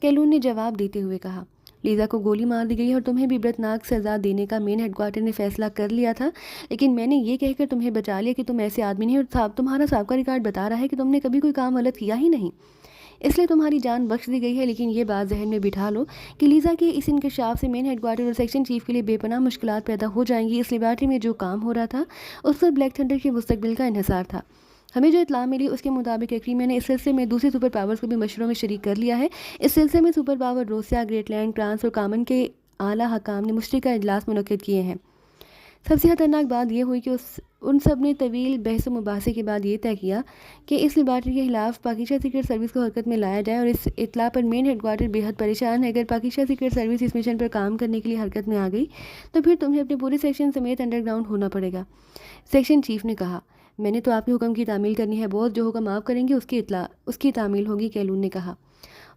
کیلون نے جواب دیتے ہوئے کہا۔ لیزا کو گولی مار دی گئی ہے اور تمہیں بھی عبرتناک سزا دینے کا مین ہیڈ کوارٹر نے فیصلہ کر لیا تھا، لیکن میں نے یہ کہہ کر تمہیں بچا لیا کہ تم ایسے آدمی نہیں، اور تمہارا سابقہ ریکارڈ بتا رہا ہے کہ تم نے کبھی کوئی کام غلط کیا ہی نہیں، اس لیے تمہاری جان بخش دی گئی ہے۔ لیکن یہ بات ذہن میں بٹھا لو کہ لیزا کے اس انکشاف سے مین ہیڈ کوارٹر اور سیکشن چیف کے لیے بے پناہ مشکلات پیدا ہو جائیں گی۔ اس لیبارٹری میں جو کام ہو رہا تھا اس پر بلیک تھنڈر کے مستقبل کا انحصار تھا۔ ہمیں جو اطلاع ملی اس کے مطابق ایکریمیا نے اس سلسلے میں دوسری سپر پاورز کو بھی مشوروں میں شریک کر لیا ہے۔ اس سلسلے میں super power Russia, great land, France اور کامن کے اعلیٰ حکام نے مشترکہ اجلاس منعقد کیے ہیں۔ سب سے خطرناک بات یہ ہوئی کہ ان سب نے طویل بحث و مباحثے کے بعد یہ طے کیا کہ اس لیبارٹری کے خلاف پاکستان سیکرٹ سروس کو حرکت میں لایا جائے، اور اس اطلاع پر مین ہیڈ کوارٹر بے حد پریشان ہے۔ اگر پاکستان سیکرٹ سروس اس مشن پر کام کرنے کے لیے حرکت میں آ گئی تو پھر تمہیں اپنے پورے سیکشن سمیت انڈر گراؤنڈ ہونا پڑے گا، سیکشن چیف نے کہا۔ میں نے تو آپ کے حکم کی تعمیل کرنی ہے باس، جو حکم آپ کریں گے اس کی تعمیل ہوگی، کیلون نے کہا۔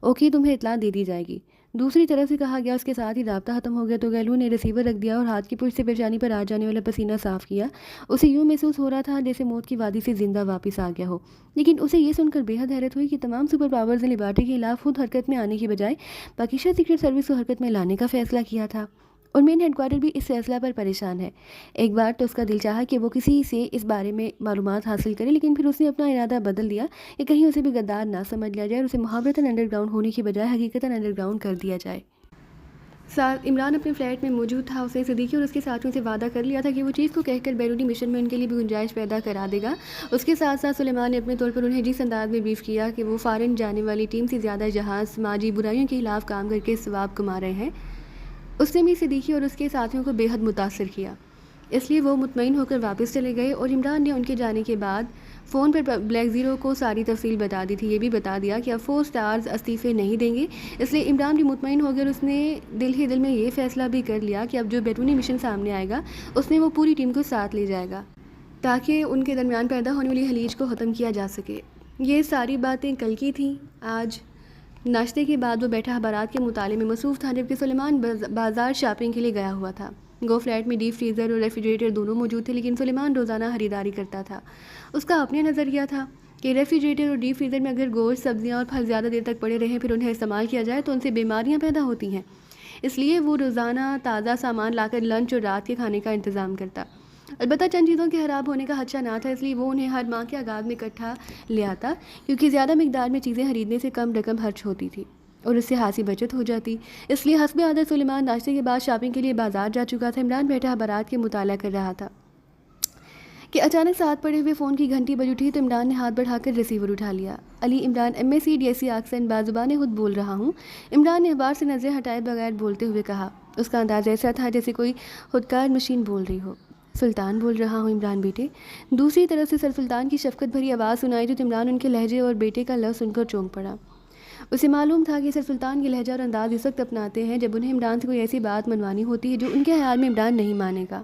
اوکے، تمہیں اطلاع دے دی جائے گی، دوسری طرف سے کہا گیا۔ اس کے ساتھ ہی رابطہ ختم ہو گیا تو کیلون نے ریسیور رکھ دیا اور ہاتھ کی پشت سے پیشانی پر آ جانے والا پسینہ صاف کیا۔ اسے یوں محسوس ہو رہا تھا جیسے موت کی وادی سے زندہ واپس آ گیا ہو، لیکن اسے یہ سن کر بے حد حیرت ہوئی کہ تمام سپر پاورز نے لیبارٹری کے خلاف خود حرکت میں آنے کی بجائے پاکستان سیکرٹ سروس کو حرکت میں لانے کا فیصلہ کیا تھا۔ اور مین ہیڈ کوارٹر بھی اس فیصلہ پر پریشان ہے۔ ایک بار تو اس کا دل چاہا کہ وہ کسی سے اس بارے میں معلومات حاصل کرے، لیکن پھر اس نے اپنا ارادہ بدل دیا کہ کہیں اسے بھی غدار نہ سمجھ لیا جائے اور اسے محاورتاً انڈر گراؤنڈ ہونے کی بجائے حقیقتاً انڈر گراؤنڈ کر دیا جائے۔ عمران اپنے فلیٹ میں موجود تھا۔ اس نے صدیقی اور اس کے ساتھیوں سے وعدہ کر لیا تھا کہ وہ چیز کو کہہ کر بیرونی مشن میں ان کے لیے بھی گنجائش پیدا کرا دے گا۔ اس کے ساتھ ساتھ سلیمان نے اپنے طور پر انہیں جس انداز میں بریف کیا کہ وہ فارن جانے والی ٹیم سے زیادہ جہاز سماجی برائیوں کے خلاف کام کر کے ثواب کما رہے ہیں، اس نے بھی صدیقی اور اس کے ساتھیوں کو بے حد متاثر کیا۔ اس لیے وہ مطمئن ہو کر واپس چلے گئے اور عمران نے ان کے جانے کے بعد فون پر بلیک زیرو کو ساری تفصیل بتا دی تھی۔ یہ بھی بتا دیا کہ اب 4 سٹارز استعفے نہیں دیں گے۔ اس لیے عمران بھی مطمئن ہو گیا اور اس نے دل ہی دل میں یہ فیصلہ بھی کر لیا کہ اب جو بیرونی مشن سامنے آئے گا اس میں وہ پوری ٹیم کو ساتھ لے جائے گا تاکہ ان کے درمیان پیدا ہونے والی خلیج کو ختم کیا جا سکے۔ یہ ساری باتیں کل کی تھیں۔ آج ناشتے کے بعد وہ بیٹھا اخبارات کے مطالعے میں مصروف تھا، جبکہ سلیمان بازار شاپنگ کے لیے گیا ہوا تھا۔ گو فلیٹ میں ڈیپ فریزر اور ریفریجریٹر دونوں موجود تھے، لیکن سلیمان روزانہ خریداری کرتا تھا۔ اس کا اپنا نظریہ تھا کہ ریفریجریٹر اور ڈیپ فریزر میں اگر گوشت، سبزیاں اور پھل زیادہ دیر تک پڑے رہیں پھر انہیں استعمال کیا جائے تو ان سے بیماریاں پیدا ہوتی ہیں۔ اس لیے وہ روزانہ تازہ سامان لا کر لنچ اور رات کے کھانے کا انتظام کرتا۔ البتہ چند چیزوں کے خراب ہونے کا خدشہ نہ تھا، اس لیے وہ انہیں ہر ماہ کے آغاز میں اکٹھا لے آتا، کیونکہ زیادہ مقدار میں چیزیں خریدنے سے کم رقم خرچ ہوتی تھی اور اس سے خاصی بچت ہو جاتی۔ اس لیے حسب عادت سلیمان ناشتے کے بعد شاپنگ کے لیے بازار جا چکا تھا۔ عمران بیٹھا اخبارات کے مطالعہ کر رہا تھا کہ اچانک ساتھ پڑے ہوئے فون کی گھنٹی بج اٹھی تو عمران نے ہاتھ بڑھا کر ریسیور اٹھا لیا۔ علی عمران MSc DSc آکسن بازبانِ خود بول رہا ہوں، عمران نے اخبار سے نظریں ہٹائے بغیر بولتے ہوئے کہا۔ اس کا انداز ایسا تھا جیسے کوئی خودکار مشین بول رہی ہو۔ سلطان بول رہا ہوں عمران بیٹے۔ دوسری طرف سے سر سلطان کی شفقت بھری آواز سنائی جو عمران ان کے لہجے اور بیٹے کا لفظ سن کر چونک پڑا۔ اسے معلوم تھا کہ سر سلطان کے لہجہ اور انداز اس وقت اپناتے ہیں جب انہیں عمران سے کوئی ایسی بات منوانی ہوتی ہے جو ان کے خیال میں عمران نہیں مانے گا۔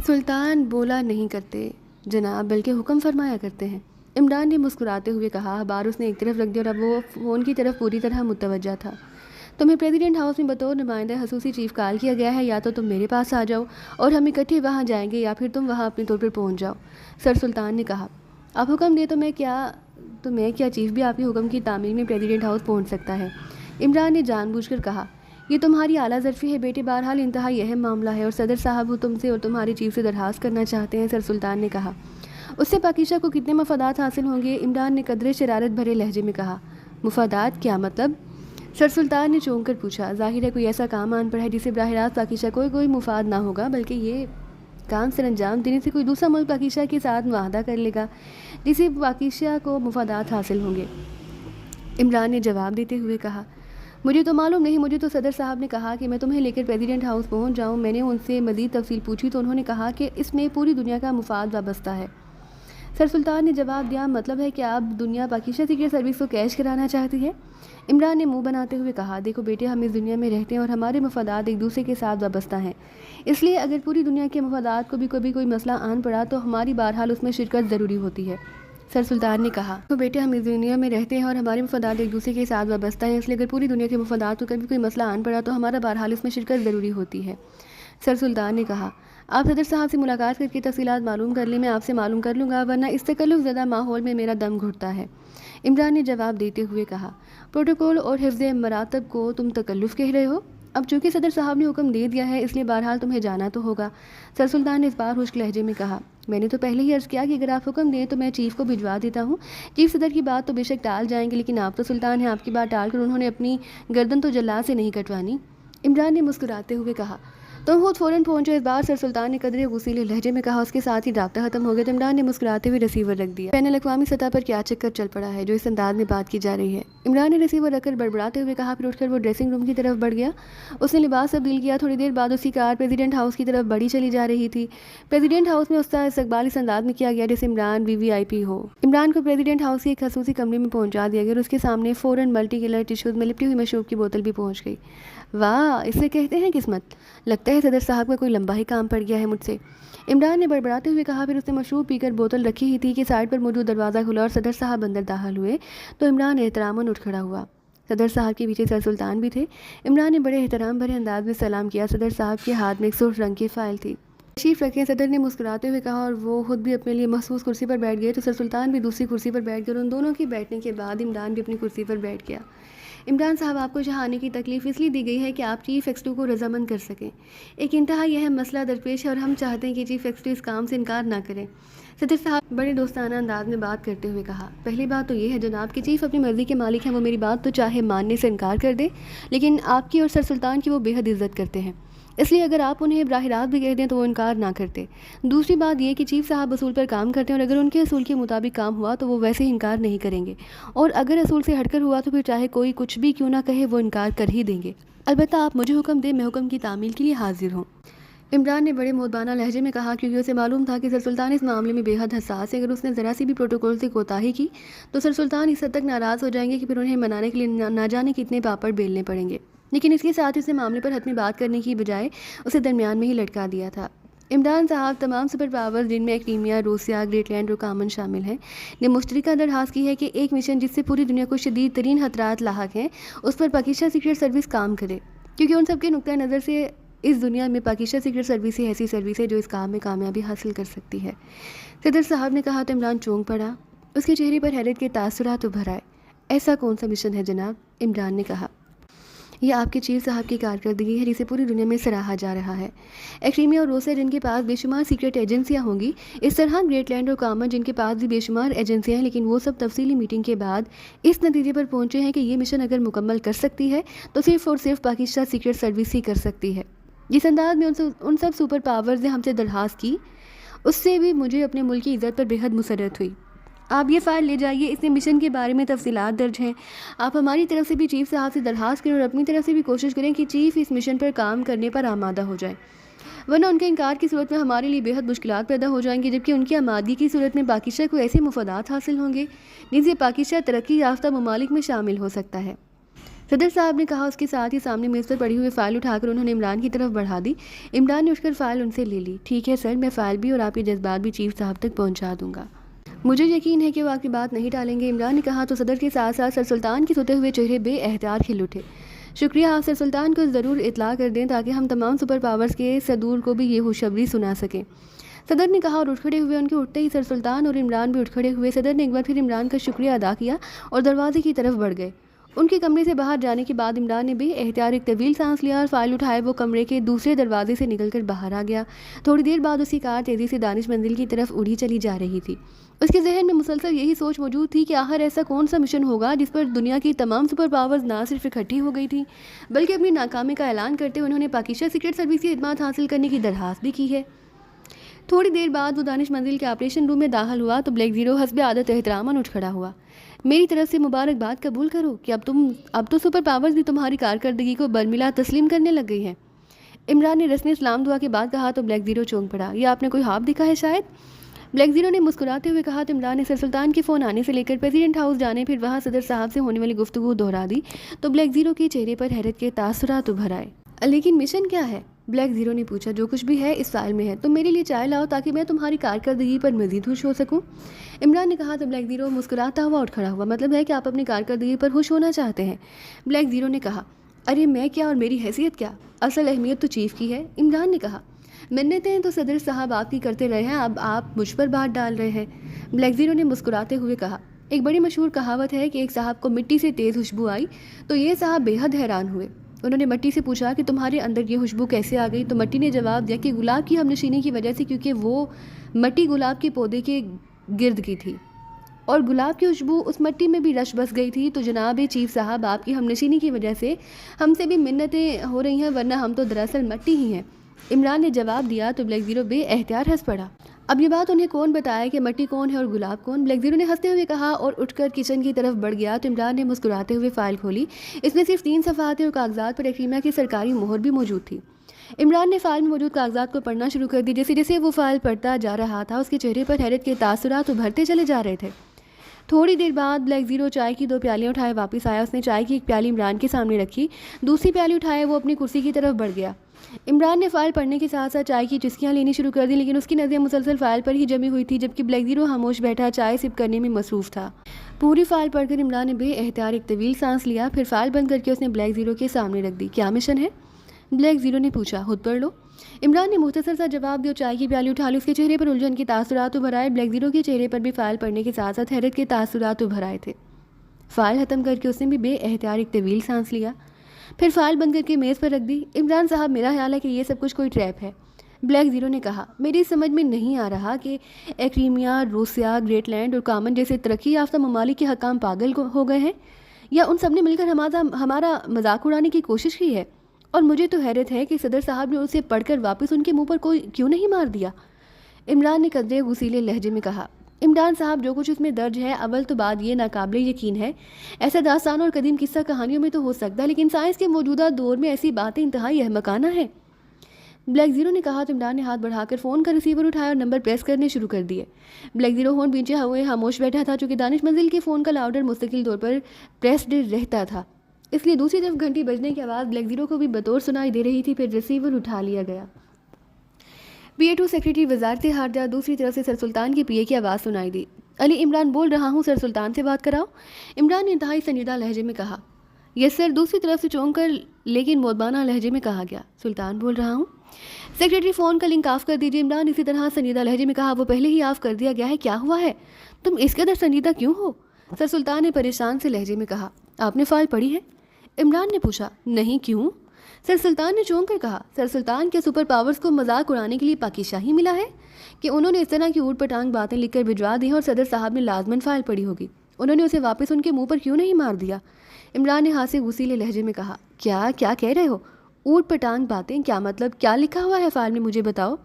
سلطان بولا نہیں کرتے جناب، بلکہ حکم فرمایا کرتے ہیں، عمران نے مسکراتے ہوئے کہا۔ اخبار اس نے ایک طرف رکھ دیا اور اب وہ فون کی طرف پوری طرح متوجہ تھا۔ تمہیں پریزیڈنٹ ہاؤس میں بطور نمائندہ خصوصی چیف کال کیا گیا ہے، یا تو تم میرے پاس آ جاؤ اور ہم اکٹھے وہاں جائیں گے، یا پھر تم وہاں اپنے طور پر پہنچ جاؤ، سر سلطان نے کہا۔ آپ حکم دیں تو میں کیا چیف بھی آپ کے حکم کی تعمیل میں پریزیڈنٹ ہاؤس پہنچ سکتا ہے، عمران نے جان بوجھ کر کہا۔ یہ تمہاری اعلیٰ ظرفی ہے بیٹے، بہرحال انتہائی اہم معاملہ ہے اور صدر صاحب وہ تم سے اور تمہاری چیف سے درخواست کرنا چاہتے ہیں، سر سلطان نے کہا۔ اس سے پاکیزہ کو کتنے مفادات حاصل ہوں گے، عمران نے قدرے شرارت بھرے لہجے میں کہا۔ مفادات؟ کیا مطلب؟ سر سلطان نے چونک کر پوچھا۔ ظاہر ہے کوئی ایسا کام آن پڑا ہے جسے براہ راست پاکیزہ کو کوئی مفاد نہ ہوگا، بلکہ یہ کام سر انجام دینے سے کوئی دوسرا ملک پاکیزہ کے ساتھ معاہدہ کر لے گا جسے پاکیزہ کو مفادات حاصل ہوں گے، عمران نے جواب دیتے ہوئے کہا۔ مجھے تو معلوم نہیں، مجھے تو صدر صاحب نے کہا کہ میں تمہیں لے کر پریزیڈنٹ ہاؤس پہنچ جاؤں۔ میں نے ان سے مزید تفصیل پوچھی تو انہوں نے کہا کہ اس میں پوری دنیا کا مفاد وابستہ ہے، سر سلطان نے جواب دیا۔ مطلب ہے کہ آپ دنیا پاکیزہ سیکرٹ سروس کو کیش کرانا چاہتی ہے، عمران نے منہ بناتے ہوئے کہا۔ دیکھو بیٹے، ہم اس دنیا میں رہتے ہیں اور ہمارے مفادات ایک دوسرے کے ساتھ وابستہ ہیں، اس لیے اگر پوری دنیا کے مفادات کو بھی کبھی کوئی مسئلہ آن پڑا تو ہماری بہرحال اس میں شرکت ضروری ہوتی ہے، سر سلطان نے کہا۔ تو بیٹے، ہم اس دنیا میں رہتے ہیں اور ہمارے مفادات ایک دوسرے کے ساتھ وابستہ ہیں، اس لیے اگر پوری دنیا کے مفادات کو کبھی کوئی مسئلہ آن پڑا تو ہمارا بہرحال اس میں شرکت ضروری ہوتی ہے، سر سلطان نے کہا۔ آپ صدر صاحب سے ملاقات کر کے تفصیلات معلوم کر لیں، میں آپ سے معلوم کر لوں گا، ورنہ اس تکلف زدہ ماحول میں میرا دم گھٹتا ہے، عمران نے جواب دیتے ہوئے کہا۔ پروٹوکول اور حفظ مراتب کو تم تکلف کہہ رہے ہو؟ اب چونکہ صدر صاحب نے حکم دے دیا ہے اس لیے بہرحال تمہیں جانا تو ہوگا، سر سلطان نے اس بار خشک لہجے میں کہا۔ میں نے تو پہلے ہی عرض کیا کہ اگر آپ حکم دیں تو میں چیف کو بھجوا دیتا ہوں، چیف صدر کی بات تو بے شک ٹال جائیں گے، لیکن آپ تو سلطان ہیں، آپ کی بات ٹال کر انہوں نے اپنی گردن تو جلاد سے نہیں کٹوانی، عمران نے مسکراتے ہوئے کہا۔ تم خود فوراً پہنچو، اس بار سر سلطان نے قدرے غصیلے لہجے میں کہا۔ اس کے ساتھ ہی رابطہ ختم ہو گیا تو عمران نے مسکراتے ہوئے ریسیور رکھ دیا۔ بین الاقوامی سطح پر کیا چکر چل پڑا ہے جو اس انداز میں بات کی جا رہی ہے، عمران نے ریسیور رکھ کر بڑبڑاتے ہوئے کہا، پھر اٹھ کر وہ ڈریسنگ روم کی طرف بڑھ گیا۔ اس نے لباس تبدیل کیا۔ تھوڑی دیر بعد اس کی کار پریزیڈنٹ ہاؤس کی طرف بڑھی چلی جا رہی تھی۔ پریزیڈنٹ ہاؤس میں اس کا استقبال اس انداز میں کیا گیا جیسے عمران VIP ہو۔ عمران کو پریزیڈنٹ ہاؤس کے ایک خصوصی کمرے میں پہنچا دیا گیا اور اس کے سامنے فوراً ملٹی کلر ٹشوز میں لپٹی ہوئی مشروب کی بوتل بھی پہنچ گئی۔ واہ، اسے کہتے ہیں قسمت، لگتا ہے صدر صاحب کا کوئی لمبا ہی کام پڑ گیا ہے مجھ سے، عمران نے بڑبڑاتے ہوئے کہا۔ پھر اس نے مشروب پی کر بوتل رکھی ہی تھی کہ سائڈ پر موجود دروازہ کھلا اور صدر صاحب اندر داخل ہوئے تو عمران احتراماً اٹھ کھڑا ہوا۔ صدر صاحب کے پیچھے سر سلطان بھی تھے۔ عمران نے بڑے احترام بھرے انداز میں سلام کیا۔ صدر صاحب کے ہاتھ میں ایک سرخ رنگ کی فائل تھی۔ تشریف رکھیں، صدر نے مسکراتے ہوئے کہا، اور وہ خود بھی اپنے لیے مخصوص کرسی پر بیٹھ گئے تو سر سلطان بھی دوسری کرسی پر بیٹھ گئے اور ان دونوں کے بیٹھنے کے بعد عمران بھی اپنی کرسی پر بیٹھ گیا۔ عمران صاحب آپ کو یہاں آنے کی تکلیف اس لیے دی گئی ہے کہ آپ چیف ایکسٹو کو رضامند کر سکیں. ایک انتہائی اہم مسئلہ درپیش ہے اور ہم چاہتے ہیں کہ چیف ایکسٹو اس کام سے انکار نہ کریں. صدر صاحب بڑے دوستانہ انداز میں بات کرتے ہوئے کہا. پہلی بات تو یہ ہے جناب کہ چیف اپنی مرضی کے مالک ہیں. وہ میری بات تو چاہے ماننے سے انکار کر دے لیکن آپ کی اور سر سلطان کی وہ بے حد عزت کرتے ہیں, اس لیے اگر آپ انہیں براہ راست بھی کہہ دیں تو وہ انکار نہ کرتے. دوسری بات یہ کہ چیف صاحب اصول پر کام کرتے ہیں اور اگر ان کے اصول کے مطابق کام ہوا تو وہ ویسے ہی انکار نہیں کریں گے, اور اگر اصول سے ہٹ کر ہوا تو پھر چاہے کوئی کچھ بھی کیوں نہ کہے وہ انکار کر ہی دیں گے. البتہ آپ مجھے حکم دیں, میں حکم کی تعمیل کے لیے حاضر ہوں. عمران نے بڑے مؤدبانہ لہجے میں کہا کیونکہ اسے معلوم تھا کہ سر سلطان اس معاملے میں بے حد حساس ہے. اگر اس نے ذرا سی بھی پروٹوکول سے کوتاہی کی تو سر سلطان اس حد تک ناراض ہو جائیں گے کہ پھر انہیں منانے کے لیے نہ جانے کتنے پاپڑ بیلنے پڑیں گے. لیکن اس کے ساتھ اس نے معاملے پر حتمی بات کرنے کی بجائے اسے درمیان میں ہی لٹکا دیا تھا. عمران صاحب تمام سپر پاورز جن میں ایکٹیمیا, روسیا, گریٹ لینڈ اور کامن شامل ہیں نے مشترکہ درخواست کی ہے کہ ایک مشن جس سے پوری دنیا کو شدید ترین خطرات لاحق ہیں اس پر پاکستان سیکرٹ سروس کام کرے, کیونکہ ان سب کے نقطۂ نظر سے اس دنیا میں پاکستان سیکرٹ سروس ہی ایسی سروس ہے جو اس کام میں کامیابی حاصل کر سکتی ہے. صدر صاحب نے کہا تو عمران چونک پڑا. اس کے چہرے پر حیرت کے تاثرات ابھر آئے. ایسا کون سا مشن ہے جناب؟ عمران نے کہا. یہ آپ کے چیف صاحب کی کارکردگی ہے جسے پوری دنیا میں سراہا جا رہا ہے. ایکٹیمیا اور روسیا جن کے پاس بے شمار سیکرٹ ایجنسیاں ہوں گی, اس طرح گریٹ لینڈ اور کامن جن کے پاس بھی بے شمار ایجنسیاں ہیں, لیکن وہ سب تفصیلی میٹنگ کے بعد اس نتیجے پر پہنچے ہیں کہ یہ مشن اگر مکمل کر سکتی ہے تو صرف اور صرف پاکستان سیکرٹ سروس ہی کر سکتی ہے. جس انداز میں ان سب سپر پاورز نے ہم سے درخواست کی اس سے بھی مجھے اپنے ملک کی عزت پر بے حد مسرت ہوئی. آپ یہ فائل لے جائیے, اس میں مشن کے بارے میں تفصیلات درج ہیں. آپ ہماری طرف سے بھی چیف صاحب سے درخواست کریں اور اپنی طرف سے بھی کوشش کریں کہ چیف اس مشن پر کام کرنے پر آمادہ ہو جائیں, ورنہ ان کے انکار کی صورت میں ہمارے لیے بے حد مشکلات پیدا ہو جائیں گی, جبکہ ان کی آمادگی کی صورت میں پاکستان کو ایسے مفادات حاصل ہوں گے جن سے پاکستان ترقی یافتہ ممالک میں شامل ہو سکتا ہے. صدر صاحب نے کہا. اس کے ساتھ ہی سامنے میز پر پڑی ہوئی فائل اٹھا کر انہوں نے عمران کی طرف بڑھا دی. عمران نے اٹھ کر فائل ان سے لے لی. ٹھیک ہے سر, میں فائل بھی اور آپ کے جذبات بھی چیف صاحب تک پہنچا دوں گا. مجھے یقین ہے کہ وہ آپ کی بات نہیں ٹالیں گے, عمران نے کہا. تو صدر کے ساتھ ساتھ سر سلطان کے سوتے ہوئے چہرے بے احتیاط کھل اٹھے. شکریہ, آپ سر سلطان کو ضرور اطلاع کر دیں تاکہ ہم تمام سپر پاورز کے صدور کو بھی یہ خوشخبری سنا سکیں. صدر نے کہا اور اٹھ کھڑے ہوئے. ان کے اٹھتے ہی سر سلطان اور عمران بھی اٹھ کھڑے ہوئے. صدر نے ایک بار پھر عمران کا شکریہ ادا کیا اور دروازے کی طرف بڑھ گئے. ان کے کمرے سے باہر جانے کے بعد عمران نے بے احتیاط ایک طویل سانس لیا اور فائل اٹھائے وہ کمرے کے دوسرے دروازے سے نکل کر باہر آ گیا. تھوڑی دیر بعد اس کی کار تیزی سے دانش منزل کی طرف اڑی چلی جا رہی تھی. اس کے ذہن میں مسلسل یہی سوچ موجود تھی کہ آخر ایسا کون سا مشن ہوگا جس پر دنیا کی تمام سپر پاورز نہ صرف اکٹھی ہو گئی تھی بلکہ اپنی ناکامی کا اعلان کرتے ہوئے انہوں نے پاکستان سیکرٹ سروس کی خدمات حاصل کرنے کی درخواست بھی کی ہے. تھوڑی دیر بعد وہ دانش منزل کے آپریشن روم میں داخل ہوا تو بلیک زیرو حسب عادت احتراماً اٹھ کھڑا ہوا. میری طرف سے مبارکباد قبول کرو کہ اب تو سپر پاورز بھی تمہاری کارکردگی کو برملا تسلیم کرنے لگ گئی ہیں. عمران نے رسمی اسلام دعا کے بعد کہا تو بلیک زیرو چونک پڑا. یہ آپ نے کوئی خواب دکھا ہے شاید؟ بلیک زیرو نے مسکراتے ہوئے کہا. تو عمران نے سر سلطان کے فون آنے سے لے کر پریزیڈنٹ ہاؤس جانے پھر وہاں صدر صاحب سے ہونے والی گفتگو دہرا دی تو بلیک زیرو کے چہرے پر حیرت کے تاثرات ابھر آئے. لیکن مشن کیا ہے؟ بلیک زیرو نے پوچھا. جو کچھ بھی ہے اس فائل میں ہے. تم میرے لیے چائے لاؤ تاکہ میں تمہاری کارکردگی پر مزید خوش ہو سکوں. عمران نے کہا. تو بلیک زیرو مسکراتا ہوا اٹھ کھڑا ہوا. مطلب ہے کہ آپ اپنی کارکردگی پر خوش ہونا چاہتے ہیں؟ بلیک زیرو نے کہا. ارے میں کیا اور میری حیثیت کیا, اصل اہمیت تو چیف کی ہے. عمران نے کہا. منتیں تو صدر صاحب آپ کی کرتے رہے ہیں, اب آپ مجھ پر بات ڈال رہے ہیں. بلیک زیرو نے مسکراتے ہوئے کہا. ایک بڑی مشہور کہاوت ہے کہ ایک صاحب کو مٹی سے تیز خوشبو آئی تو یہ صاحب بے حد حیران ہوئے. انہوں نے مٹی سے پوچھا کہ تمہارے اندر یہ خوشبو کیسے آ گئی؟ تو مٹی نے جواب دیا کہ گلاب کی ہم نشینی کی وجہ سے, کیونکہ وہ مٹی گلاب کے پودے کے گرد کی تھی اور گلاب کی خوشبو اس مٹی میں بھی رش بس گئی تھی. تو جناب چیف صاحب آپ کی ہم نشینی کی وجہ سے ہم سے بھی منتیں ہو رہی ہیں, ورنہ ہم تو دراصل مٹی ہی ہیں. عمران نے جواب دیا تو بلیک زیرو بے احتیاط ہنس پڑا. اب یہ بات انہیں کون بتائے کہ مٹی کون ہے اور گلاب کون؟ بلیک زیرو نے ہنستے ہوئے کہا اور اٹھ کر کچن کی طرف بڑھ گیا. تو عمران نے مسکراتے ہوئے فائل کھولی. اس میں صرف 3 صفحات اور کاغذات پر ایکٹیمیا کی سرکاری مہر بھی موجود تھی. عمران نے فائل میں موجود کاغذات کو پڑھنا شروع کر دی. جیسے جیسے وہ فائل پڑھتا جا رہا تھا اس کے چہرے پر حیرت کے تاثرات ابھرتے چلے جا رہے تھے. تھوڑی دیر بعد بلیک زیرو چائے کی 2 پیالیاں اٹھائے واپس آیا. اس نے چائے کی ایک پیالی عمران کے سامنے رکھی, دوسری پیالی اٹھائے وہ اپنی کرسی کی طرف بڑھ گیا. عمران نے فائل پڑھنے کے ساتھ ساتھ چائے کی چسکیاں لینی شروع کر دی, لیکن اس کی نظریں مسلسل فائل پر ہی جمی ہوئی تھی, جبکہ بلیک زیرو خاموش بیٹھا چائے سپ کرنے میں مصروف تھا. پوری فائل پڑھ کر عمران نے بے احتیاط ایک طویل سانس لیا, پھر فائل بند کر کے اس نے بلیک زیرو کے سامنے رکھ دی. کیا مشن ہے؟ بلیک زیرو نے پوچھا. خود پڑھ لو. عمران نے مختصر سا جواب دیا. چائے کی پیالی اٹھا لی. اس کے چہرے پر الجھن کے تاثرات ابھر آئے. بلیک زیرو کے چہرے پر بھی فائل پڑھنے کے ساتھ ساتھ حیرت کے تاثرات ابھر آئے تھے. فائل ختم کر کے اس نے بھی بے احتیاط ایک طویل سانس لیا، پھر فائل بند کر کے میز پر رکھ دی۔ عمران صاحب، میرا خیال ہے کہ یہ سب کچھ کوئی ٹریپ ہے۔ بلیک زیرو نے کہا، میری سمجھ میں نہیں آ رہا کہ ایکریمیا، روسیہ، گریٹ لینڈ اور کامن جیسے ترقی یافتہ ممالک کے حکام پاگل ہو گئے ہیں یا ان سب نے مل کر ہمارا مذاق اڑانے کی کوشش کی ہے، اور مجھے تو حیرت ہے کہ صدر صاحب نے اسے پڑھ کر واپس ان کے منہ پر کوئی کیوں نہیں مار دیا۔ عمران نے قدرے غصیلے لہجے میں کہا، عمران صاحب، جو کچھ اس میں درج ہے اول تو بات یہ ناقابل یقین ہے، ایسا داستان اور قدیم قصہ کہانیوں میں تو ہو سکتا ہے، لیکن سائنس کے موجودہ دور میں ایسی باتیں انتہائی احمقانہ ہیں۔ بلیک زیرو نے کہا تو عمران نے ہاتھ بڑھا کر فون کا ریسیور اٹھایا اور نمبر پریس کرنے شروع کر دیے۔ بلیک زیرو ہون پیچھے ہوئے خاموش بیٹھا تھا، چونکہ دانش منزل کے فون کا لاؤڈر مستقل طور پر پریسڈ رہتا تھا، اس لیے دوسری طرف گھنٹی بجنے کی آواز بلیک زیرو کو بھی بطور سنائی دے رہی تھی۔ پھر ریسیور اٹھا لیا گیا۔ پی اے 2 سیکریٹری وزارت خارجہ، دوسری طرف سے سر سلطان کے پی اے کی آواز سنائی دی۔ علی عمران بول رہا ہوں، سر سلطان سے بات کراؤ۔ عمران نے انتہائی سنجیدہ لہجے میں کہا، یس سر۔ دوسری طرف سے چونک کر لیکن مودبانہ لہجے میں کہا گیا، سلطان بول رہا ہوں۔ سیکریٹری فون کا لنک آف کر دیجیے۔ عمران اسی طرح سنجیدہ لہجے میں کہا، وہ پہلے ہی آف کر دیا گیا ہے، کیا ہوا ہے؟ تم اس قدر سنجیدہ کیوں ہو؟ سر سلطان نے پریشان سے لہجے میں کہا، آپ نے فائل پڑھی ہے؟ عمران نے پوچھا، نہیں، کیوں؟ سر سلطان نے چونک کر کہا، سر سلطان، کیا سپر پاورز کو مذاق اڑانے کے لیے پاکی شاہی ملا ہے کہ انہوں نے اس طرح کی اوٹ پٹانگ باتیں لکھ کر بھجوا دی ہیں اور صدر صاحب نے لازماً فائل پڑھی ہوگی، انہوں نے اسے واپس ان کے منہ پر کیوں نہیں مار دیا؟ عمران نے ہاتھ سے غصیلے لہجے میں کہا، کیا کہہ رہے ہو؟ اوٹ پٹانگ باتیں؟ کیا مطلب؟ کیا لکھا ہوا ہے فائل میں، مجھے بتاؤ۔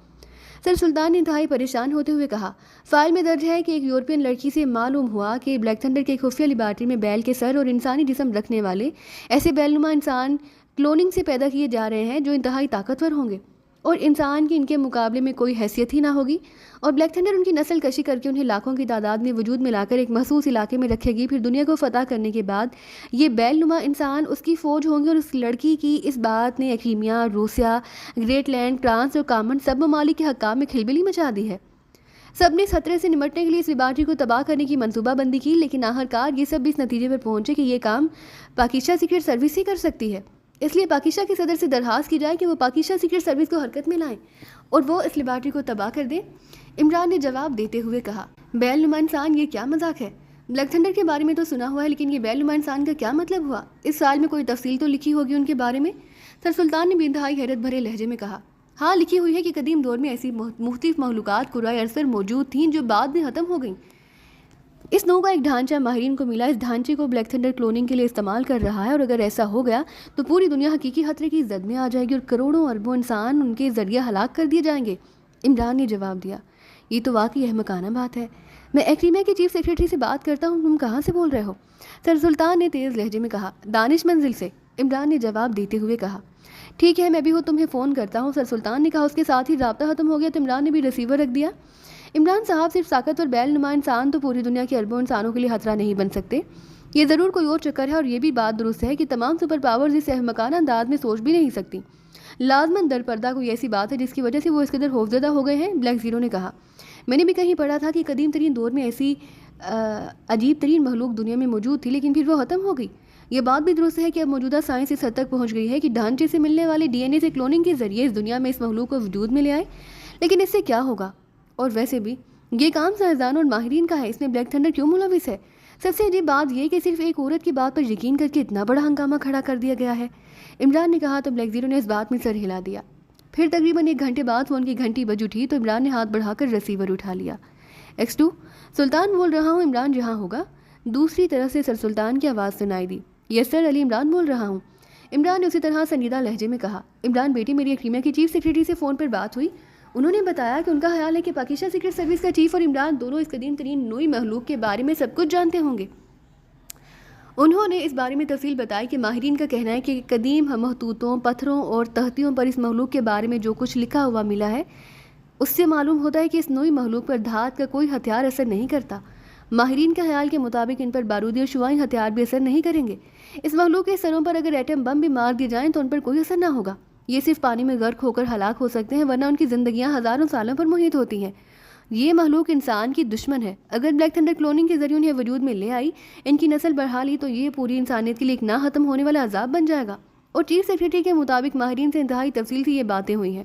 سر سلطان نے انتہائی پریشان ہوتے ہوئے کہا، فائل میں درج ہے کہ ایک یورپین لڑکی سے معلوم ہوا کہ بلیک تھنڈر کے خفیہ لیبارٹری میں بیل کے سر اور انسانی جسم رکھنے والے ایسے بیل نما انسان کلوننگ سے پیدا کیے جا رہے ہیں جو انتہائی طاقتور ہوں گے اور انسان کی ان کے مقابلے میں کوئی حیثیت ہی نہ ہوگی، اور بلیک تھنڈر ان کی نسل کشی کر کے انہیں لاکھوں کی تعداد میں وجود میں لا کر ایک مخصوص علاقے میں رکھے گی۔ پھر دنیا کو فتح کرنے کے بعد یہ بیل نما انسان اس کی فوج ہوں گے، اور اس لڑکی کی اس بات نے ایکریمیا، روسیہ، گریٹ لینڈ، فرانس اور کامن سب ممالک کے حکام میں کھلبلی مچا دی ہے۔ سب نے اس خطرے سے نمٹنے کے لیے اس لیبارٹری کو تباہ کرنے کی منصوبہ بندی کی، لیکن آخرکار یہ سب بھی اس نتیجے پر پہنچے کہ یہ کام پاکستان سیکرٹ سروس ہی کر سکتی ہے، اس لیے پاکستان کے صدر سے درخواست کی جائے کہ وہ پاکستان سیکرٹ سروس کو حرکت میں لائیں اور وہ اس لیبارٹری کو تباہ کر دیں۔ عمران نے جواب دیتے ہوئے کہا، بیل نما انسان، یہ کیا مذاق ہے؟ بلیک تھنڈر کے بارے میں تو سنا ہوا ہے، لیکن یہ بیل نما انسان کا کیا مطلب ہوا؟ اس سال میں کوئی تفصیل تو لکھی ہوگی ان کے بارے میں؟ سر سلطان نے بھی انتہائی حیرت بھرے لہجے میں کہا، ہاں، لکھی ہوئی ہے کہ قدیم دور میں ایسی مختلف مخلوقات کرۂ ارض پر موجود تھیں جو بعد میں ختم ہو گئیں۔ اس نوع کا ایک ڈھانچہ ماہرین کو ملا، اس ڈھانچے کو بلیک تھنڈر کلوننگ کے لیے استعمال کر رہا ہے، اور اگر ایسا ہو گیا تو پوری دنیا حقیقی خطرے کی زد میں آ جائے گی اور کروڑوں اربوں انسان ان کے ذریعے ہلاک کر دیے جائیں گے۔ عمران نے جواب دیا، یہ تو واقعی احمقانہ بات ہے، میں ایکریمیا کے چیف سیکریٹری سے بات کرتا ہوں، تم کہاں سے بول رہے ہو؟ سر سلطان نے تیز لہجے میں کہا، دانش منزل سے۔ عمران نے جواب دیتے ہوئے کہا، ٹھیک ہے، میں بھی تمہیں فون کرتا ہوں۔ سر سلطان نے کہا، اس کے ساتھ ہی رابطہ ختم ہو گیا تو عمران نے بھی ریسیور رکھ دیا۔ عمران صاحب، صرف طاقتور بیل نما انسان تو پوری دنیا کے اربوں انسانوں کے لیے خطرہ نہیں بن سکتے، یہ ضرور کوئی اور چکر ہے، اور یہ بھی بات درست ہے کہ تمام سپر پاورز اس احمقانہ انداز میں سوچ بھی نہیں سکتی، لازماً در پردہ کوئی ایسی بات ہے جس کی وجہ سے وہ اس قدر خوفزدہ ہو گئے ہیں۔ بلیک زیرو نے کہا، میں نے بھی کہیں پڑھا تھا کہ قدیم ترین دور میں ایسی عجیب ترین مخلوق دنیا میں موجود تھی، لیکن پھر وہ ختم ہو گئی۔ یہ بات بھی درست ہے کہ اب موجودہ سائنس اس حد تک پہنچ گئی ہے کہ ڈھانچے سے ملنے والے ڈی این اے سے کلوننگ کے ذریعے اس دنیا میں اس مخلوق کو وجود میں لے آئے، لیکن اس سے کیا ہوگا؟ اور ویسے بھی یہ کام سائنسدانوں اور ماہرین کا ہے، اس میں بلیک تھنڈر کیوں ملوث ہے؟ سب سے عجیب بات یہ کہ صرف ایک عورت کی بات پر یقین کر کے اتنا بڑا ہنگامہ کھڑا کر دیا گیا ہے۔ عمران نے کہا تو بلیک زیرو نے اس بات میں سر ہلا دیا۔ پھر تقریباً 1 گھنٹے بعد فون کی گھنٹی بج اٹھی تو عمران نے ہاتھ بڑھا کر ریسیور اٹھا لیا۔ X2، سلطان بول رہا ہوں، عمران جہاں ہوگا۔ دوسری طرف سے سر سلطان کی آواز سنائی دی، یس سر، علی عمران بول رہا ہوں۔ عمران نے اسی طرح سنجیدہ لہجے میں کہا، عمران بیٹی، میری ایکریمیا کی چیف سیکریٹری سے فون پر بات ہوئی، انہوں نے بتایا کہ ان کا خیال ہے کہ پاکستان سیکرٹ سروس کا چیف اور عمران دونوں اس قدیم ترین نوعی مخلوق کے بارے میں سب کچھ جانتے ہوں گے۔ انہوں نے اس بارے میں تفصیل بتائی کہ ماہرین کا کہنا ہے کہ قدیم مخطوطوں، پتھروں اور تختیوں پر اس مخلوق کے بارے میں جو کچھ لکھا ہوا ملا ہے اس سے معلوم ہوتا ہے کہ اس نوعی مخلوق پر دھات کا کوئی ہتھیار اثر نہیں کرتا۔ ماہرین کا خیال کے مطابق ان پر بارودی اور شعاعی ہتھیار بھی اثر نہیں کریں گے۔ اس مخلوق کے سروں پر اگر ایٹم بم بھی مار دیے جائیں تو ان پر کوئی اثر نہ ہوگا، یہ صرف پانی میں غرق ہو کر ہلاک ہو سکتے ہیں، ورنہ ان کی زندگیاں ہزاروں سالوں پر محیط ہوتی ہیں۔ یہ مخلوق انسان کی دشمن ہے، اگر بلیک تھنڈر کلوننگ کے ذریعے انہیں وجود میں لے آئی، ان کی نسل بڑھا لی تو یہ پوری انسانیت کے لیے ایک نہ ختم ہونے والا عذاب بن جائے گا۔ اور چیف سیکریٹری کے مطابق ماہرین سے انتہائی تفصیل سے یہ باتیں ہوئی ہیں،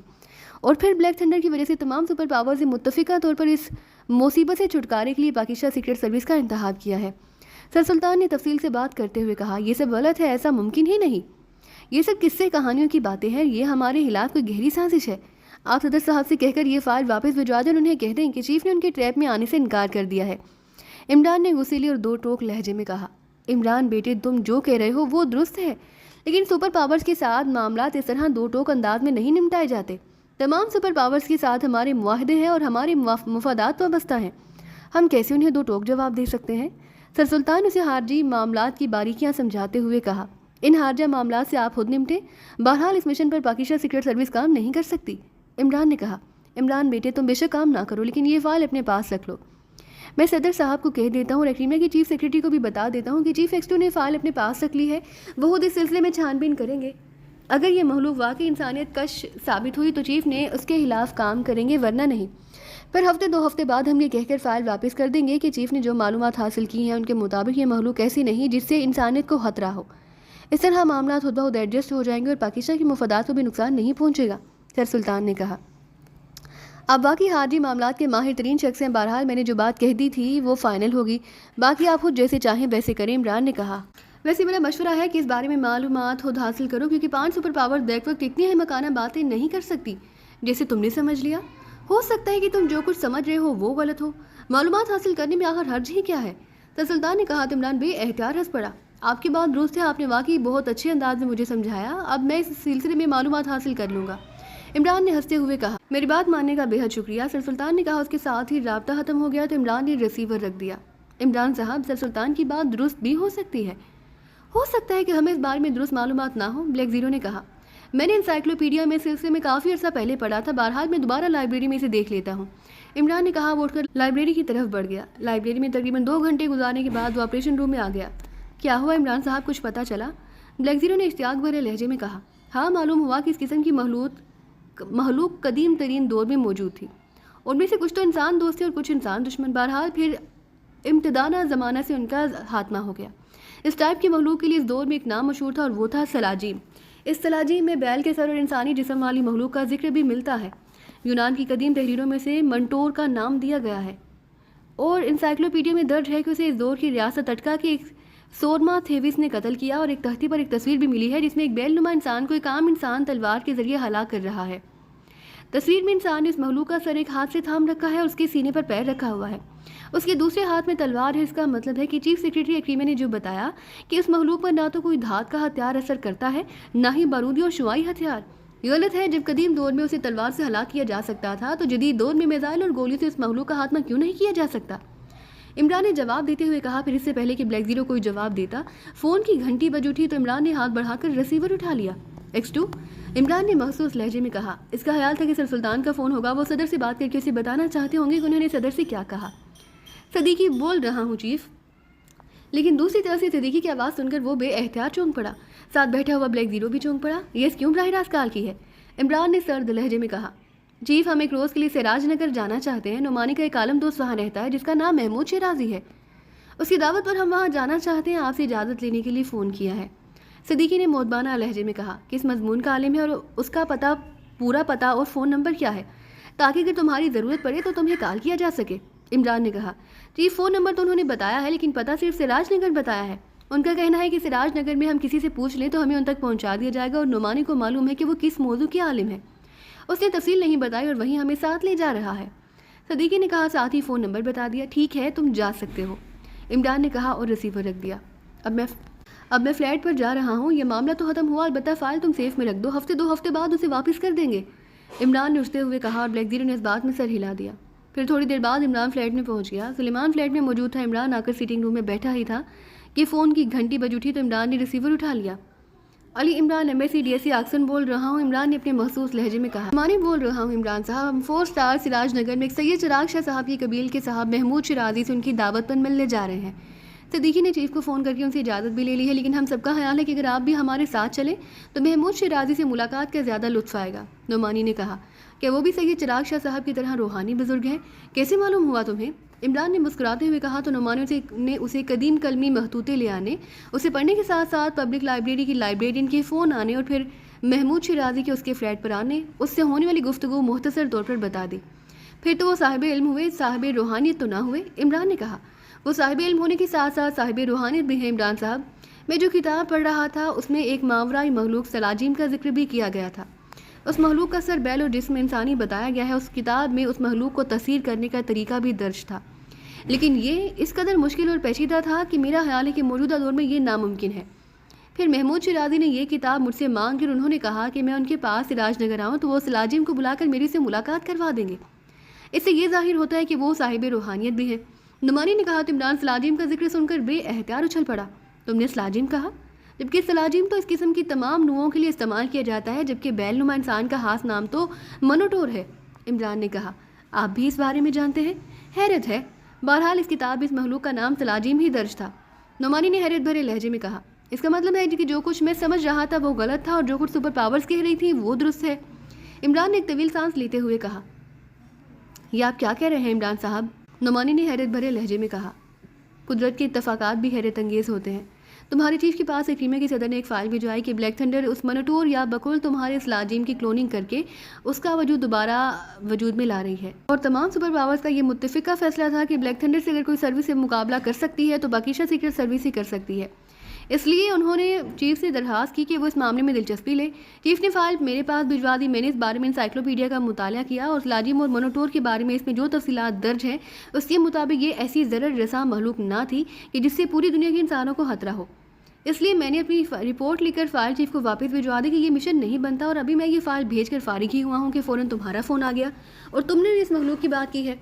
اور پھر بلیک تھنڈر کی وجہ سے تمام سپر پاورز متفقہ طور پر اس مصیبت سے چھٹکارے کے لیے پاکستان سیکرٹ سروس کا انتخاب کیا ہے۔ سر سلطان نے تفصیل سے بات کرتے ہوئے کہا، یہ سب غلط ہے، ایسا ممکن ہی نہیں، یہ سب قصے کہانیوں کی باتیں ہیں، یہ ہمارے خلاف کوئی گہری سازش ہے۔ آپ صدر صاحب سے کہہ کر یہ فائل واپس بھجوا دیں اور انہیں کہہ دیں کہ چیف نے ان کے ٹریپ میں آنے سے انکار کر دیا ہے۔ عمران نے غصیلی اور دو ٹوک لہجے میں کہا، عمران بیٹے تم جو کہہ رہے ہو وہ درست ہے، لیکن سپر پاورز کے ساتھ معاملات اس طرح دو ٹوک انداز میں نہیں نمٹائے جاتے۔ تمام سپر پاورز کے ساتھ ہمارے معاہدے ہیں اور ہمارے مفادات وابستہ ہیں، ہم کیسے انہیں دو ٹوک جواب دے سکتے ہیں؟ سر سلطان نے اسے خارجی معاملات کی باریکیاں سمجھاتے ہوئے کہا، ان خارجہ معاملات سے آپ خود نمٹیں، بہرحال اس مشن پر پاکستان سیکرٹ سروس کام نہیں کر سکتی۔ عمران نے کہا، عمران بیٹے تم بے شک کام نہ کرو، لیکن یہ فائل اپنے پاس رکھ لو۔ میں صدر صاحب کو کہہ دیتا ہوں اور ایکریمیا کی چیف سیکرٹری کو بھی بتا دیتا ہوں کہ چیف ایکسٹو نے فائل اپنے پاس رکھ لی ہے، وہ خود اس سلسلے میں چھان بین کریں گے۔ اگر یہ مخلوق واقعی انسانیت کش ثابت ہوئی تو چیف نے اس کے خلاف کام کریں گے، ورنہ نہیں۔ پھر ہفتے دو ہفتے بعد ہم یہ کہہ کر فائل واپس کر دیں گے کہ چیف نے جو معلومات حاصل کی ہیں ان کے مطابق یہ مخلوق ایسی نہیں جس سے انسانیت کو خطرہ ہو۔ اس طرح معاملات خود بخود ایڈجسٹ ہو جائیں گے اور پاکستان کے مفادات کو بھی نقصان نہیں پہنچے گا۔ سر سلطان نے کہا، آپ واقعی خارجی معاملات کے ماہر ترین شخص ہیں، بہرحال میں نے جو بات کہہ دی تھی وہ فائنل ہوگی، باقی آپ خود جیسے چاہیں ویسے کریں۔ عمران نے کہا، ویسے میرا مشورہ ہے کہ اس بارے میں معلومات خود حاصل کرو، کیونکہ 5 سپر پاور بیک وقت اتنی احمقانہ باتیں نہیں کر سکتی جیسے تم نے سمجھ لیا۔ ہو سکتا ہے کہ تم جو کچھ سمجھ رہے ہو وہ غلط ہو، معلومات حاصل کرنے میں آخر حرج ہی کیا ہے؟ سر سلطان نے کہا تو عمران بے احتیاط ہنس پڑا۔ آپ کی بات درست ہے، آپ نے واقعی بہت اچھے انداز میں مجھے سمجھایا، اب میں اس سلسلے میں معلومات حاصل کر لوں گا۔ عمران نے ہنستے ہوئے کہا، میری بات ماننے کا بے حد شکریہ۔ سر سلطان نے کہا، اس کے ساتھ ہی رابطہ ختم ہو گیا تو عمران نے ریسیور رکھ دیا۔ عمران صاحب، سر سلطان کی بات درست بھی ہو سکتی ہے، ہو سکتا ہے کہ ہمیں اس بارے میں درست معلومات نہ ہو۔ بلیک زیرو نے کہا، میں نے انسائکلوپیڈیا میں سلسلے میں کافی عرصہ پہلے پڑھا تھا، بہرحال میں دوبارہ لائبریری میں اسے دیکھ لیتا ہوں۔ عمران نے کہا، وہ اٹھ کر لائبریری کی طرف بڑھ گیا۔ لائبریری میں تقریباً 2 گھنٹے گزارنے کے بعد وہ آپریشن روم میں آ گیا۔ کیا ہوا عمران صاحب، کچھ پتہ چلا؟ بلیک زیرو نے اشتیاق بھرے لہجے میں کہا، ہاں معلوم ہوا کہ اس قسم کی مخلوق قدیم ترین دور میں موجود تھی، ان میں سے کچھ تو انسان دوست تھے اور کچھ انسان دشمن، بہرحال پھر امتدانہ زمانہ سے ان کا خاتمہ ہو گیا۔ اس ٹائپ کی مخلوق کے لیے اس دور میں ایک نام مشہور تھا اور وہ تھا سلاجیم۔ اس سلاجیم میں بیل کے سر اور انسانی جسم والی مخلوق کا ذکر بھی ملتا ہے۔ یونان کی قدیم تحریروں میں سے منٹور کا نام دیا گیا ہے اور انسائکلوپیڈیا میں درج ہے کہ اسے اس دور کی ریاست اٹکا کے ایک سورما تھیوس نے قتل کیا، اور ایک تختی پر ایک تصویر بھی ملی ہے جس میں ایک بیل نما انسان کو ایک عام انسان تلوار کے ذریعے ہلاک کر رہا ہے۔ تصویر میں انسان نے اس مخلوق کا سر ایک ہاتھ سے تھام رکھا ہے اور اس کے سینے پر پیر رکھا ہوا ہے، اس کے دوسرے ہاتھ میں تلوار ہے۔ اس کا مطلب ہے کہ چیف سیکرٹری ایکریمیا نے جو بتایا کہ اس مخلوق پر نہ تو کوئی دھات کا ہتھیار اثر کرتا ہے نہ ہی بارودی اور شعاعی ہتھیار، غلط ہے۔ جب قدیم دور میں اسے تلوار سے ہلاک کیا جا سکتا تھا تو جدید دور میں میزائل اور گولیوں سے اس مخلوق کا خاتمہ کیوں نہیں کیا جا سکتا؟ عمران نے جواب دیتے ہوئے کہا۔ پھر اس سے پہلے کہ بلیک زیرو کوئی جواب دیتا، فون کی گھنٹی بج اٹھی تو عمران نے ہاتھ بڑھا کر ریسیور اٹھا لیا۔ X2 عمران نے مخصوص لہجے میں کہا، اس کا خیال تھا کہ سر سلطان کا فون ہوگا، وہ صدر سے بات کر کے اسے بتانا چاہتے ہوں گے کہ انہوں نے صدر سے کیا کہا۔ صدیقی بول رہا ہوں چیف، لیکن دوسری طرف سے صدیقی کی آواز سن کر وہ بے احتیاط چونک پڑا، ساتھ بیٹھا ہوا بلیک زیرو بھی چونک پڑا۔ یہ کیوں براہ راست کال کی ہے؟ عمران نے سرد لہجے میں کہا، چیف ہم ایک روز کے لیے سراج نگر جانا چاہتے ہیں، نعمانی کا ایک عالم دوست وہاں رہتا ہے جس کا نام محمود شیرازی ہے، اس کی دعوت پر ہم وہاں جانا چاہتے ہیں، آپ سے اجازت لینے کے لیے فون کیا ہے۔ صدیقی نے مودبانہ لہجے میں کہا، کس مضمون کا عالم ہے اور اس کا پورا پتہ اور فون نمبر کیا ہے، تاکہ اگر تمہاری ضرورت پڑے تو تمہیں کال کیا جا سکے؟ عمران نے کہا، چیف فون نمبر تو انہوں نے بتایا ہے لیکن پتہ صرف سراج نگر بتایا ہے، ان کا کہنا ہے کہ سراج نگر میں ہم کسی سے پوچھ لیں تو ہمیں ان تک پہنچا دیا جائے گا، اور نعمانی کو معلوم ہے کہ وہ کس موضوع کے عالم ہے، اس نے تفصیل نہیں بتائی اور وہیں ہمیں ساتھ لے جا رہا ہے۔ صدیقی نے کہا، ساتھ ہی فون نمبر بتا دیا، ٹھیک ہے تم جا سکتے ہو، عمران نے کہا اور ریسیور رکھ دیا۔ اب میں فلیٹ پر جا رہا ہوں، یہ معاملہ تو ختم ہوا، البتہ فائل تم سیف میں رکھ دو، ہفتے 2 ہفتے بعد اسے واپس کر دیں گے، عمران نے اٹھتے ہوئے کہا، اور بلیک زیرو نے اس بات میں سر ہلا دیا۔ پھر تھوڑی دیر بعد عمران فلیٹ میں پہنچ گیا۔ سلیمان فلیٹ میں موجود تھا، عمران آ کر سیٹنگ روم میں بیٹھا ہی تھا کہ فون کی گھنٹی بج اٹھی تو عمران نے ریسیور اٹھا لیا۔ علی عمران ایمبیسی DSC آکسن بول رہا ہوں، عمران نے اپنے مخصوص لہجے میں کہا۔ میں بول رہا ہوں عمران صاحب، ہم 4 اسٹار سراج نگر میں ایک سید چراغ شاہ صاحب کی قبیل کے صاحب محمود شیرازی سے ان کی دعوت پر ملنے جا رہے ہیں۔ صدیقی نے چیف کو فون کر کے ان سے اجازت بھی لے لی ہے، لیکن ہم سب کا خیال ہے کہ اگر آپ بھی ہمارے ساتھ چلیں تو محمود شیرازی سے ملاقات کا زیادہ لطف آئے گا۔ نعمانی نے کہا، کہ وہ بھی سید چراغ شاہ صاحب کی طرح روحانی بزرگ ہیں، کیسے معلوم ہوا تمہیں؟ عمران نے مسکراتے ہوئے کہا تو نعمانی نے اسے قدیم کلمی مخطوطے لے آنے، اسے پڑھنے کے ساتھ ساتھ پبلک لائبریری کی لائبریرین کے فون آنے اور پھر محمود شیرازی کے اس کے فلیٹ پر آنے، اس سے ہونے والی گفتگو مختصر طور پر بتا دی۔ پھر تو وہ صاحب علم ہوئے، صاحب روحانیت تو نہ ہوئے؟ عمران نے کہا۔ وہ صاحب علم ہونے کے ساتھ ساتھ صاحب روحانیت بھی ہیں عمران صاحب۔ میں جو کتاب پڑھ رہا تھا اس میں ایک ماورائی مخلوق سلاجیم کا ذکر بھی کیا گیا تھا۔ اس مخلوق کا سر، بیل اور جسم انسانی بتایا گیا ہے۔ اس کتاب میں اس مخلوق کو تصویر کرنے کا طریقہ بھی درج تھا، لیکن یہ اس قدر مشکل اور پیچیدہ تھا کہ میرا خیال ہے کہ موجودہ دور میں یہ ناممکن ہے۔ پھر محمود شیرازی نے یہ کتاب مجھ سے مانگی اور انہوں نے کہا کہ میں ان کے پاس راج نگر آؤں تو وہ سلاجیم کو بلا کر میری سے ملاقات کروا دیں گے۔ اس سے یہ ظاہر ہوتا ہے کہ وہ صاحب روحانیت بھی ہے۔ نعمانی نے کہا تو عمران سلاجیم کا ذکر سن کر بے احتیاط اچھل پڑا۔ تم نے سلاجیم کہا؟ جبکہ سلاجیم تو اس قسم کی تمام نوعوں کے لیے استعمال کیا جاتا ہے، جبکہ بیل نما انسان کا خاص نام تو منوٹور ہے۔ عمران نے کہا، آپ بھی اس بارے میں جانتے ہیں؟ حیرت ہے۔ بہرحال اس کتاب میں اس مخلوق کا نام سلاجیم ہی درج تھا۔ نعمانی نے حیرت بھرے لہجے میں کہا، اس کا مطلب ہے کہ جو کچھ میں سمجھ رہا تھا وہ غلط تھا اور جو کچھ سپر پاورز کہہ رہی تھی وہ درست ہے۔ عمران نے ایک طویل سانس لیتے ہوئے کہا، یہ آپ کیا کہہ رہے ہیں عمران صاحب؟ نعمانی نے حیرت بھرے لہجے میں کہا، قدرت کے اتفاقات بھی حیرت انگیز ہوتے ہیں۔ تمہارے چیف کے پاس ایک خیمے کی صدر نے ایک فائل بھجوائی کہ بلیک تھنڈر اس منوٹور یا بقول تمہارے سلاجیم کی کلوننگ کر کے اس کا وجود دوبارہ وجود میں لا رہی ہے، اور تمام سپر پاورز کا یہ متفقہ فیصلہ تھا کہ بلیک تھنڈر سے اگر کوئی سروس سے مقابلہ کر سکتی ہے تو باقیشہ سیکرٹ سروس ہی کر سکتی ہے۔ اس لیے انہوں نے چیف سے درخواست کی کہ وہ اس معاملے میں دلچسپی لے۔ چیف نے فائل میرے پاس بھجوا دی۔ میں نے اس بارے میں انسائکلوپیڈیا کا مطالعہ کیا اور سلاجیم اور منوٹور کے بارے میں اس میں جو تفصیلات درج ہیں اس کے مطابق یہ ایسی ضرر رساں مخلوق نہ تھی کہ جس سے پوری دنیا کے انسانوں کو خطرہ ہو۔ اس لیے میں نے اپنی رپورٹ لکھ کر فائل چیف کو واپس بھجوا دی کہ یہ مشن نہیں بنتا، اور ابھی میں یہ فائل بھیج کر فارغ ہی ہوا ہوں کہ فوراً تمہارا فون آ گیا اور تم نے اس مخلوق کی بات کی ہے۔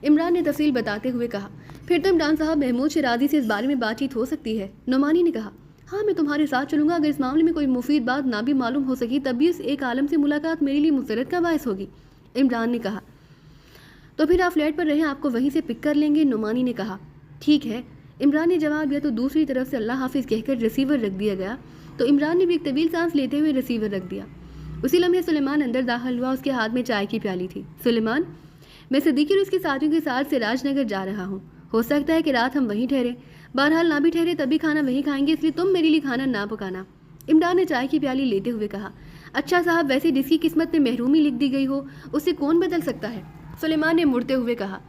عمران نے تفصیل بتاتے ہوئے کہا، پھر تو عمران صاحب محمود شیرازی سے اس بارے میں بات چیت ہو سکتی ہے۔ نعمانی نے کہا، ہاں میں تمہارے ساتھ چلوں گا، اگر اس معاملے میں کوئی مفید بات نہ بھی معلوم ہو سکی تب بھی اس ایک عالم سے ملاقات میرے لیے مسرت کا باعث ہوگی۔ عمران نے کہا، تو پھر آپ فلیٹ پر رہیں، آپ کو وہیں سے پک کر لیں گے۔ نعمانی نے کہا، ٹھیک ہے۔ عمران نے جواب دیا تو دوسری طرف سے اللہ حافظ کہہ کر ریسیور رکھ دیا گیا، تو عمران نے بھی ایک طویل سانس لیتے ہوئے ریسیور رکھ دیا۔ اسی لمحے سلیمان اندر داخل ہوا، اس کے ہاتھ میں چائے کی پیالی تھی۔ سلیمان، میں صدیقی اور اس کے ساتھیوں کے ساتھ سراج نگر جا رہا ہوں، ہو سکتا ہے کہ رات ہم وہیں ٹھہرے، بہرحال نہ بھی ٹھہرے تبھی کھانا وہیں کھائیں گے، اس لیے تم میرے لیے کھانا نہ پکانا۔ عمران نے چائے کی پیالی لیتے ہوئے کہا، اچھا صاحب، ویسے جس کی قسمت میں محرومی لکھ دی گئی ہو اسے کون بدل سکتا ہے؟ سلیمان نے مڑتے ہوئے کہا،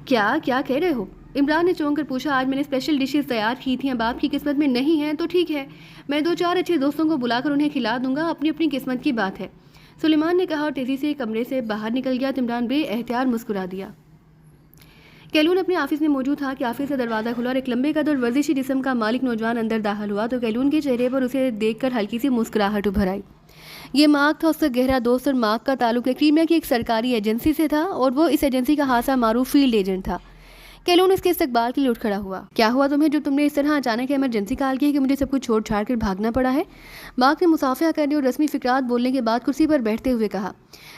کیا کہہ رہے ہو؟ عمران نے چونک کر پوچھا، آج میں نے اسپیشل ڈشز تیار کی تھیں، اب آپ کی قسمت میں نہیں ہیں تو ٹھیک ہے، میں 2-4 اچھے دوستوں کو بلا کر انہیں کھلا دوں گا، اپنی اپنی قسمت کی بات ہے۔ سلیمان نے کہا اور تیزی سے کمرے سے باہر نکل گیا تو عمران بے احتیاط مسکرا دیا۔ کیلون اپنے آفس میں موجود تھا کہ آفس سے دروازہ کھلا اور ایک لمبے قد اور ورزشی جسم کا مالک نوجوان اندر داخل ہوا تو کیلون کے چہرے پر اسے دیکھ کر ہلکی سی مسکراہٹ ابھر آئی۔ یہ مارک تھا، اس کا گہرا دوست، اور مارک کا تعلق کریمیا کی ایک سرکاری ایجنسی سے تھا اور وہ اس ایجنسی کا خاصا معروف فیلڈ ایجنٹ تھا۔ کیلون اس کے استقبال کے لیے اٹھ کھڑا ہوا۔ کیا ہوا تمہیں جو تم نے اس طرح اچانک ایمرجنسی کال کی ہے کہ مجھے سب کچھ چھوڑ چھاڑ کر بھاگنا پڑا ہے؟ مارک نے مصافحہ کرنے اور رسمی فقرات بولنے کے بعد کرسی پر بیٹھتے ہوئے کہا،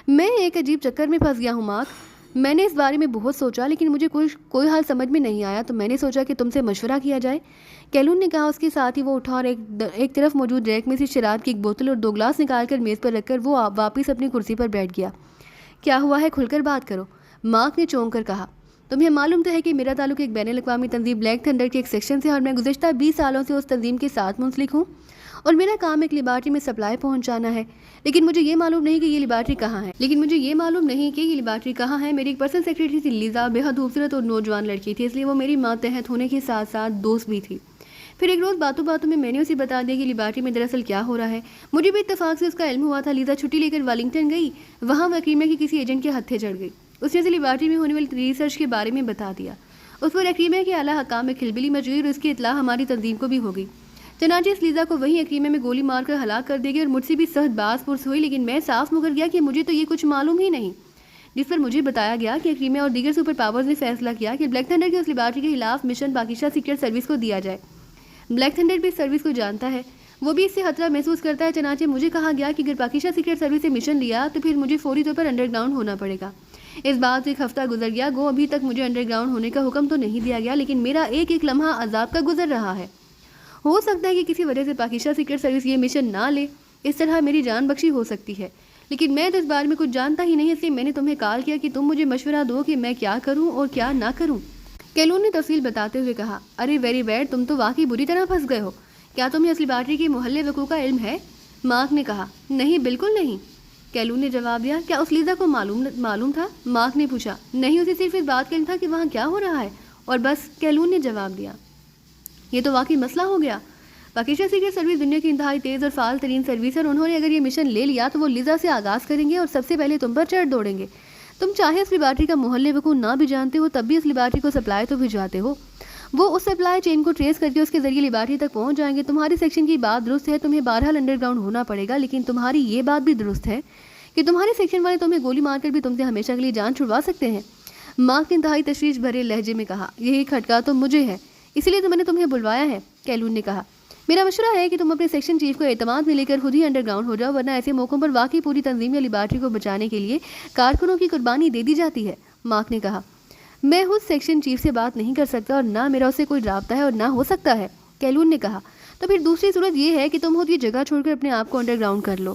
میں ایک عجیب چکر میں پھنس گیا ہوں مارک، میں نے اس بارے میں بہت سوچا لیکن مجھے کوئی حل سمجھ میں نہیں آیا، تو میں نے سوچا کہ تم سے مشورہ کیا جائے۔ کیلون نے کہا۔ اس کے ساتھ ہی وہ اٹھا اور ایک طرف موجود ریک میں سے شراب کی ایک بوتل اور 2 گلاس نکال کر میز پر رکھ کر وہ واپس اپنی کرسی پر بیٹھ گیا۔ کیا ہوا ہے، کھل کر بات کرو، مارک نے چونک کر کہا۔ تمہیں معلوم تو ہے کہ میرا تعلق ایک بین الاقوامی تنظیم بلیک تھنڈر کے ایک سیکشن سے، اور میں گزشتہ 20 سالوں سے اس تنظیم کے ساتھ منسلک ہوں، اور میرا کام ایک لیبارٹری میں سپلائی پہنچانا ہے، لیکن مجھے یہ معلوم نہیں کہ یہ لیبارٹری کہاں ہے۔ میری ایک پرسنل سیکریٹری تھی لیزا، بے حد خوبصورت اور نوجوان لڑکی تھی، اس لیے وہ میری ماتحت ہونے کے ساتھ ساتھ دوست بھی تھی۔ پھر ایک روز باتوں میں نے اسے بتا دیا کہ لیبارٹری میں دراصل کیا ہو رہا ہے۔ مجھے بھی اتفاق سے اس کا علم ہوا تھا۔ لیزا چھٹی لے کر والنگٹن گئی، وہاں وہ کریمیا کی کسی ایجنٹ کے ہتھے چڑھ گئی۔ اس نے اسے لیبارٹری میں ہونے والی ریسرچ کے بارے میں بتا دیا۔ اس پر کریمیا کے اعلیٰ حکام میں کھلبلی مچ گئی اور اس کی اطلاع ہماری تنظیم کو بھی ہو گئی۔ چنانچہ اس لیزا کو وہیں کریمیا میں گولی مار کر ہلاک کر دے گی، اور مجھ سے بھی سخت باز پرس ہوئی، لیکن میں صاف مکر گیا کہ مجھے تو یہ کچھ معلوم ہی نہیں، جس پر مجھے بتایا گیا کہ کریمیا اور دیگر سپر پاورز نے فیصلہ کیا کہ بلیک تھنڈر کی اس لیبارٹری کے خلاف مشن باقیشہ سیکرٹ سروس کو دیا جائے۔ بلیک تھنڈر بھی اس سروس کو جانتا ہے، وہ بھی اس سے خطرہ محسوس کرتا ہے، چنانچہ مجھے کہا گیا کہ اگر باقیشہ سیکرٹ سروس سے مشن لیا تو پھر مجھے فوری طور پر انڈر گراؤنڈ ہونا پڑے گا۔ اس بات سے 1 ہفتہ گزر گیا، گو ابھی تک مجھے انڈر گراؤنڈ ہونے کا حکم تو نہیں دیا گیا، لیکن میرا ایک لمحہ عذاب کا گزر رہا ہے۔ ہو سکتا ہے کہ کسی وجہ سے باقیشہ سیکرٹ سروس یہ مشن نہ لے، اس طرح میری جان بخشی ہو سکتی ہے، لیکن میں تو اس بارے میں کچھ جانتا ہی نہیں، اس لیے میں نے تمہیں کال کیا کہ تم مجھے مشورہ دو کہ میں کیا کروں اور کیا نہ کروں۔ کیلون نے تفصیل بتاتے ہوئے کہا، ارے ویری بیڈ، تم تو واقعی بری طرح پھنس گئے ہو۔ کیا تمہیں اصلی لیبارٹری کے محلے وقوع کا علم ہے؟ مارک نے کہا، نہیں، بالکل نہیں۔ کیلون نے جواب دیا۔ کیا اس لیزا کو معلوم تھا؟ مارک نے پوچھا۔ نہیں، اسے صرف اس بات کا علم تھا کہ وہاں کیا ہو رہا ہے، اور بس، کیلون نے جواب دیا۔ یہ تو واقعی مسئلہ ہو گیا۔ پاکستان سیکرٹ سروس دنیا کی انتہائی تیز اور فعال ترین سروس ہے، اور انہوں نے اگر یہ مشن لے لیا تو وہ لیزا سے آغاز کریں گے اور سب سے پہلے تم پر چڑھ دوڑیں گے۔ تم چاہے اس لیبارٹری کا محل وقوع نہ بھی جانتے ہو، تب بھی اس لیبارٹری کو سپلائی تو بھجواتے ہو۔ وہ اس سپلائی چین کو ٹریس کر کے اس کے ذریعے لیبارٹری تک پہنچ جائیں گے۔ تمہاری سیکشن کی بات درست ہے، تمہیں بہرحال انڈر گراؤنڈ ہونا پڑے گا، لیکن تمہاری یہ بات بھی درست ہے کہ تمہارے سیکشن والے تمہیں گولی مار کر بھی تم سے ہمیشہ کے لیے جان چھڑوا سکتے ہیں۔ مارک نے انتہائی تشویش بھرے لہجے میں کہا۔ یہی کھٹکا تو مجھے ہے، اسی لیے تو میں نے تمہیں بلوایا ہے، کیلون نے کہا۔ میرا مشورہ ہے کہ تم اپنے سیکشن چیف کو اعتماد میں لے کر خود ہی انڈر گراؤنڈ ہو جاؤ، ورنہ ایسے موقعوں پر واقعی پوری تنظیم یا لیبارٹری کو بچانے کے لیے کارکنوں کی قربانی دے دی جاتی ہے، مارک نے کہا۔ میں خود سیکشن چیف سے بات نہیں کر سکتا اور نہ میرا اسے کوئی رابطہ ہے اور نہ ہو سکتا ہے، کیلون نے کہا۔ تو پھر دوسری صورت یہ ہے کہ تم خود یہ جگہ چھوڑ کر اپنے آپ کو انڈر گراؤنڈ کر لو۔